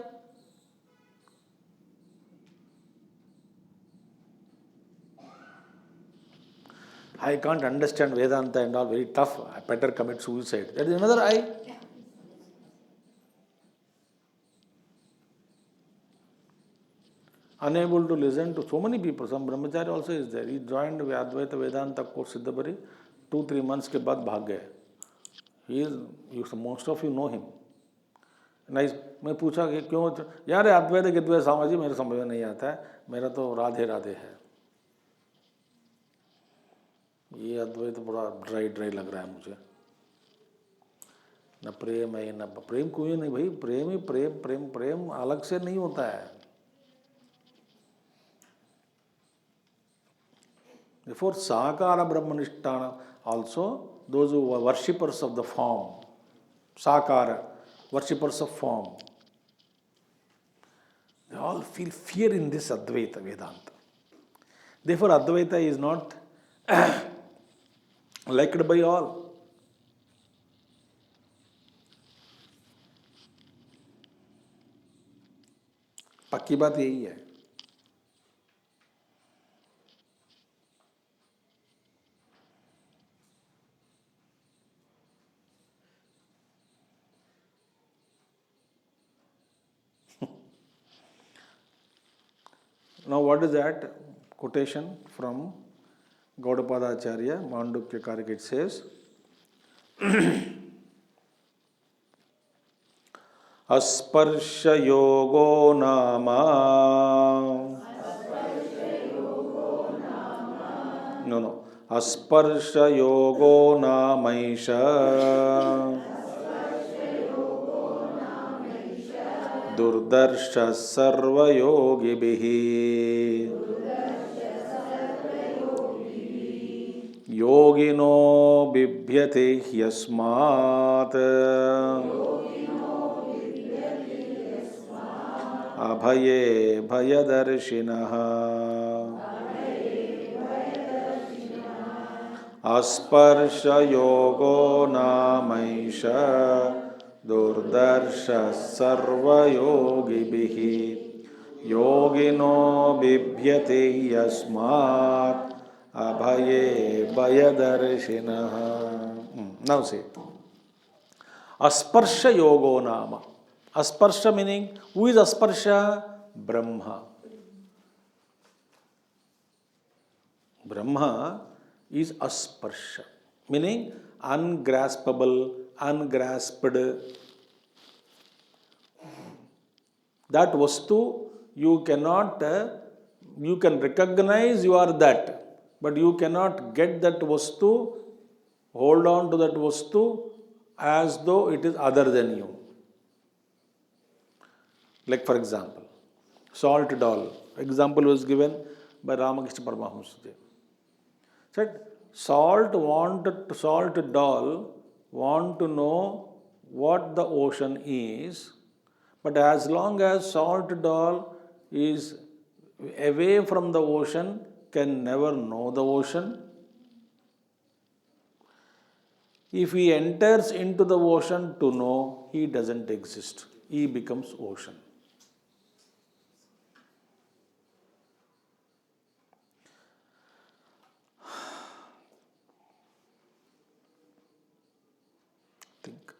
I can't understand Vedanta and all, very tough. I better commit suicide. That is another I. Unable to listen to so many people. Some brahmachari also is there. He joined Advaita Vedanta course Siddhabari. 2-3 months के बाद भाग गए. Most of you know him. मैं पूछा कि क्यों यार अद्वैत गिद्वैत स्वामी मेरे समझ में नहीं आता है, मेरा तो राधे राधे है. ये अद्वैत बड़ा ड्राई लग रहा है मुझे. न प्रेम है न प्रेम कोई नहीं भाई. प्रेम ही प्रेम अलग से नहीं होता है. Therefore, Sakara Brahmanishtana also, those who are worshippers of the form, Sakara, worshippers of form, they all feel fear in this Advaita Vedanta. Therefore, Advaita is not liked by all. पक्की बात यही है. Now, what is that quotation from Gaudapada Acharya, Mandukya Karika? It says, Asparsha yogo nama. No. Asparsha yogo namaisha. Durdarsha sarva yogibhihi. Yogino bibhyate yasmat. Abhaye bhayadarshinaha. Asparsha yogo namaisha durdarsha sarva yogibhihi yogino bibhyate yasmat abhaye bhayadarshinaha. Now say Asparsha yogo nama. Asparsha meaning, who is Asparsha? Brahma. Brahma is asparsha, meaning ungraspable, ungrasped. That vastu you cannot, you can recognize you are that, but you cannot get that vastu, hold on to that vastu as though it is other than you. Like for example, salt doll. Example was given by Ramakrishna Paramahamsa. Said salt doll want to know what the ocean is, but as long as salt doll is away from the ocean, can never know the ocean. If he enters into the ocean to know, he doesn't exist. He becomes ocean. Think.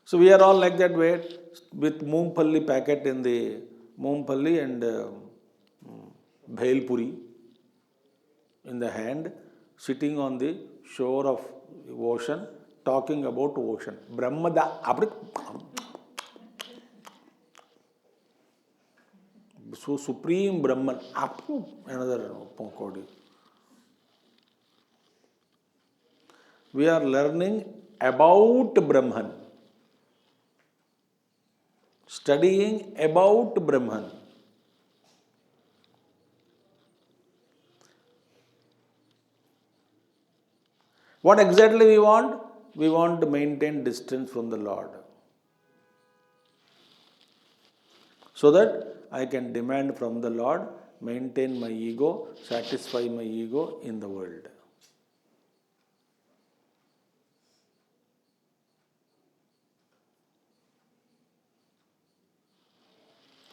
So we are all like that way with moompalli packet in the moompalli and bhel puri in the hand, sitting on the shore of the ocean, talking about ocean. Brahma so supreme Brahman, another Pankodi. We are learning about Brahman, studying about Brahman. What exactly we want? We want to maintain distance from the Lord, so that I can demand from the Lord, maintain my ego, satisfy my ego in the world.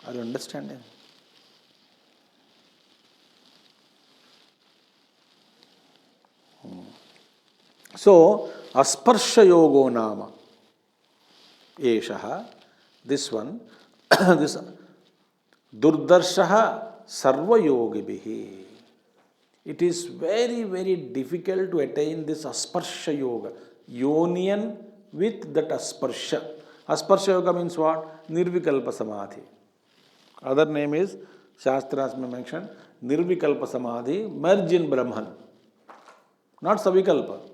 Are you understanding? So, asparsha yogo nama. Eshaha, this one, this durdarshaha sarva yogibhihi. It is very, very difficult to attain this asparsha yoga. Union with that asparsha. Asparsha yoga means what? Nirvikalpa samadhi. Other name is, Shastras may mention, Nirvikalpa samadhi, merge in Brahman. Not savikalpa.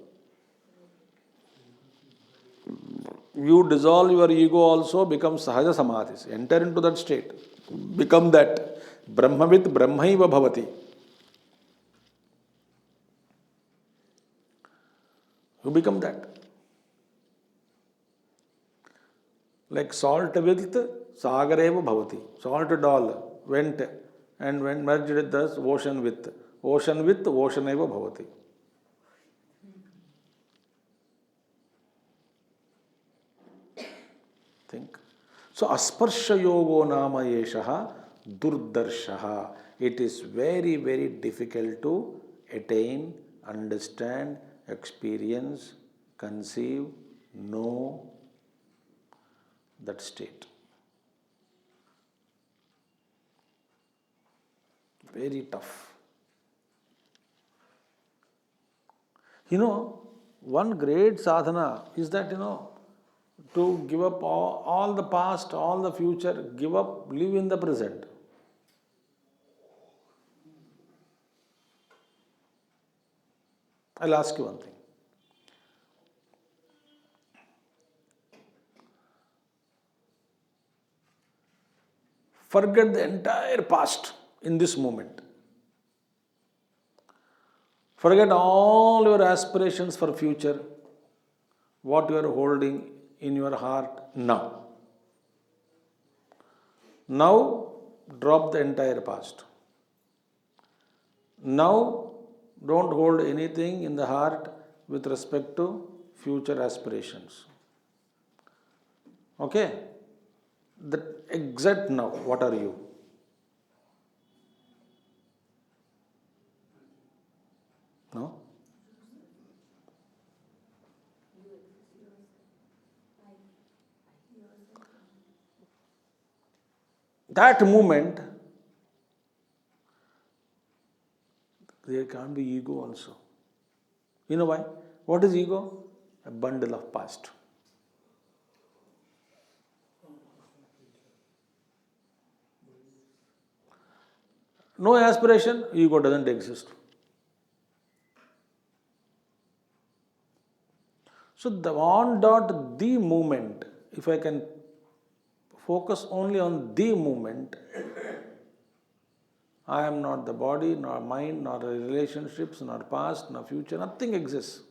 You dissolve your ego also, become sahaja samadhis. Enter into that state. Become that. Brahmavit brahmaiva bhavati. You become that. Like salt with sagareva bhavati. Salt doll went and when merged with the ocean with. Ocean with oceaneva bhavati. Think. So asparsha yogo nama yeshaha durdarshaha. It is very, very difficult to attain, understand, experience, conceive, know that state. Very tough. One great sadhana is that, to give up all the past, all the future, give up, live in the present. I'll ask you one thing. Forget the entire past in this moment. Forget all your aspirations for future, what you are holding in your heart now. Now, drop the entire past. Now, don't hold anything in the heart with respect to future aspirations. Okay? The exact now, what are you? No? That moment, there can't be ego also. You know why? What is ego? A bundle of past. No aspiration, ego doesn't exist. So the moment, if I can focus only on the moment, I am not the body, nor mind, nor relationships, nor past, nor future, nothing exists.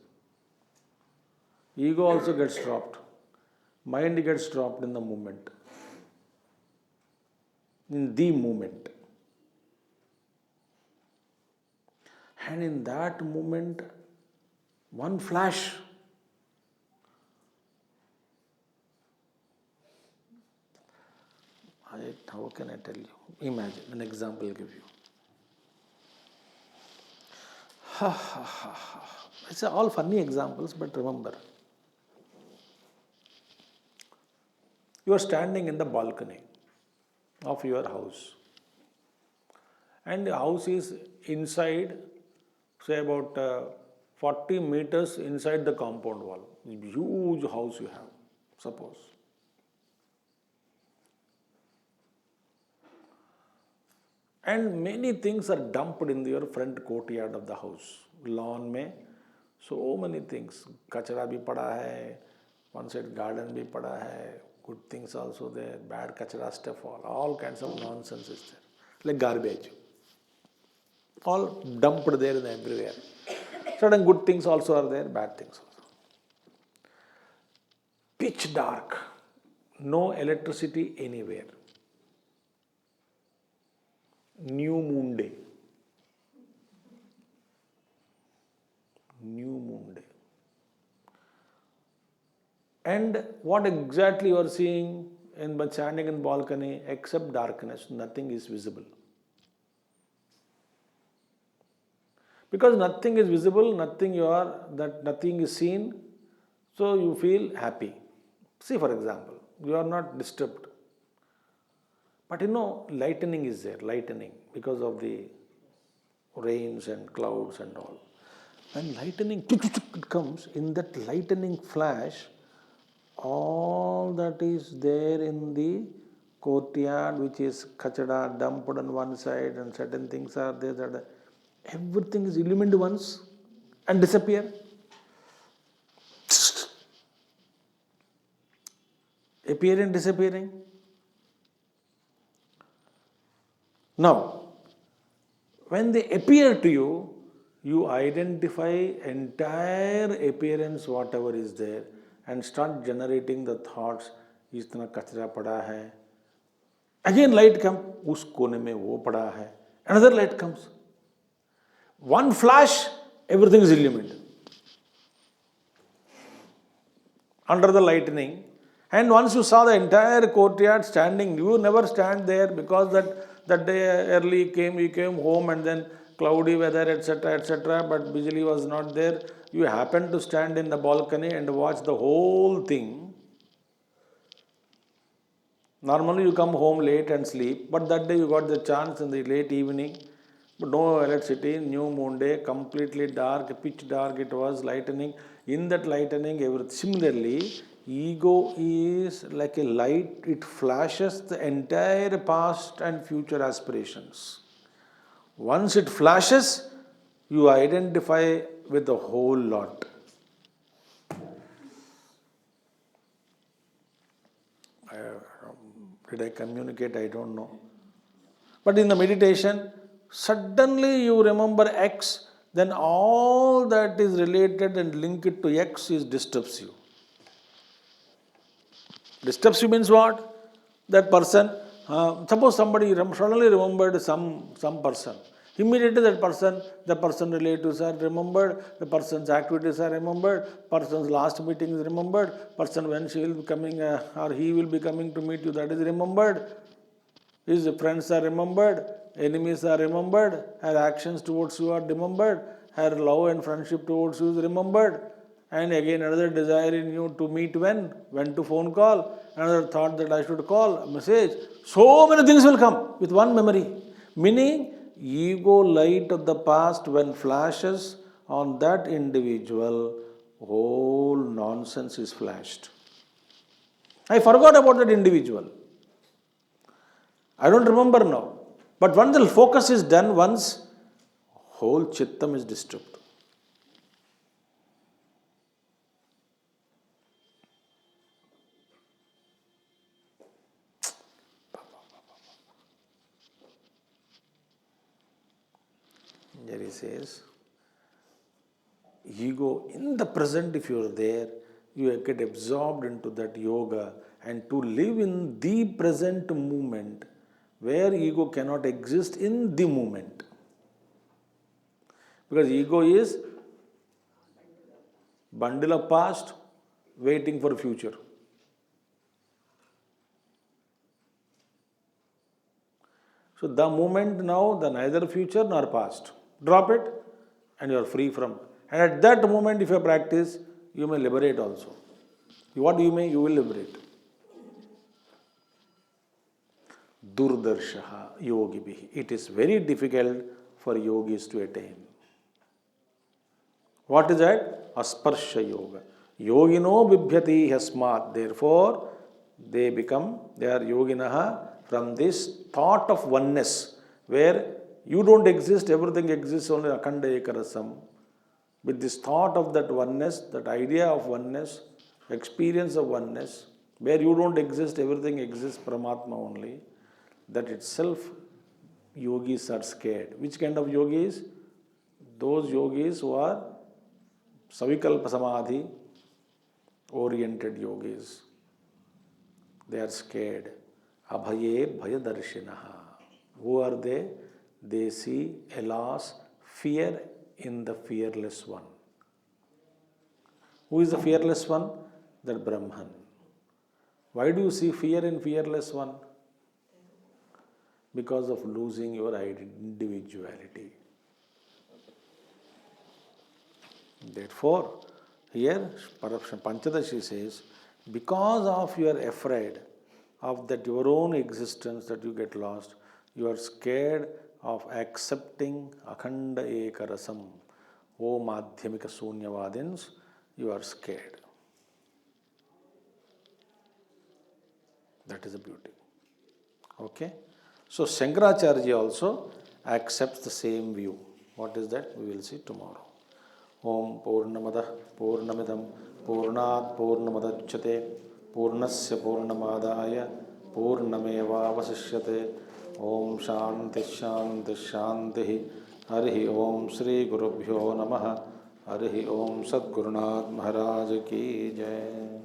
Ego also gets dropped. Mind gets dropped in the moment. In the moment. And in that moment, one flash, how can I tell you? Imagine, an example I'll give you. It's all funny examples, but remember, you are standing in the balcony of your house, and the house is inside, say about 40 meters inside the compound wall. Huge house you have, suppose. And many things are dumped in your front courtyard of the house. Lawn में so many things. Kachara भी पड़ा है, one side garden भी पड़ा है, good things also there, bad kachara stuff, all kinds of nonsense is there. Like garbage. All dumped there and everywhere. Certain good things also are there, bad things also. Pitch dark, no electricity anywhere. New moon day. New moon day. And what exactly you are seeing by standing in balcony, except darkness, nothing is visible. Because nothing is visible, nothing is seen, so you feel happy. See, for example, you are not disturbed. But lightning is there, because of the rains and clouds and all. When lightning comes, in that lightning flash, all that is there in the courtyard, which is kachada dumped on one side, and certain things are there, that everything is illumined once and disappear. Appearing, disappearing. Now, when they appear to you, you identify entire appearance, whatever is there, and start generating the thoughts, इतना कचरा पड़ा है. Again light comes, उस कोने में वो पड़ा है. Another light comes. One flash, everything is illuminated. Under the lightning. And once you saw the entire courtyard standing, you never stand there because that day early you came home and then cloudy weather, etc., but Bijli was not there. You happened to stand in the balcony and watch the whole thing. Normally you come home late and sleep, but that day you got the chance in the late evening. But no electricity, new moon day, completely dark, pitch dark it was, lightning. In that lightning, similarly, ego is like a light, it flashes the entire past and future aspirations. Once it flashes, you identify with the whole lot. Did I communicate? I don't know. But in the meditation, suddenly you remember X, then all that is related and linked to X disturbs you. Disturbs you means what? That person, suppose somebody suddenly remembered some person. Immediately the person relatives are remembered, the person's activities are remembered, person's last meeting is remembered, person when she will be coming or he will be coming to meet you, that is remembered. His friends are remembered, enemies are remembered, her actions towards you are remembered, her love and friendship towards you is remembered. And again another desire in you to meet when to phone call, another thought that I should call, a message. So many things will come with one memory. Meaning, ego light of the past when flashes on that individual, whole nonsense is flashed. I forgot about that individual. I don't remember now. But once the focus is done, once whole chittam is disturbed. Here he says, ego in the present, if you are there, you get absorbed into that yoga, and to live in the present moment where ego cannot exist in the moment. Because ego is bundle of past waiting for future. So the moment now, the neither future nor past. Drop it and you are free from. And at that moment, if you practice, you may liberate also. What you may, you will liberate. Durdarshaha yogibhi. It is very difficult for yogis to attain. What is that? Asparsha yoga. Yogino bibhyati hasmat. Therefore, they are yoginaha from this thought of oneness, where you don't exist, everything exists only akhanda ekarasam. With this thought of that oneness, that idea of oneness, experience of oneness, where you don't exist, everything exists, Paramatma only, that itself yogis are scared. Which kind of yogis? Those yogis who are savikalpa samadhi oriented yogis. They are scared. Abhaye bhayadarshinaha. Who are they? They see a loss, fear in the fearless one. Who is the fearless one? That Brahman. Why do you see fear in fearless one? Because of losing your individuality. Therefore, here Pañcadaśi says, because of you are afraid of that your own existence that you get lost, you are scared of accepting akhanda ekarasam. O madhyamika sunyavadins, you are scared. That is the beauty. Okay? So Shankaracharya also accepts the same view. What is that? We will see tomorrow. Om Purnamadah Purnamidam Purnat Purnamadachyate Purnasya Purnamadaya Purnameva Vasishyate. Om Shanti Shanti Shanti. Harihi Om Sri Gurubhyo Namaha. Harihi Om Sadgurunath Maharaj Ki Jai.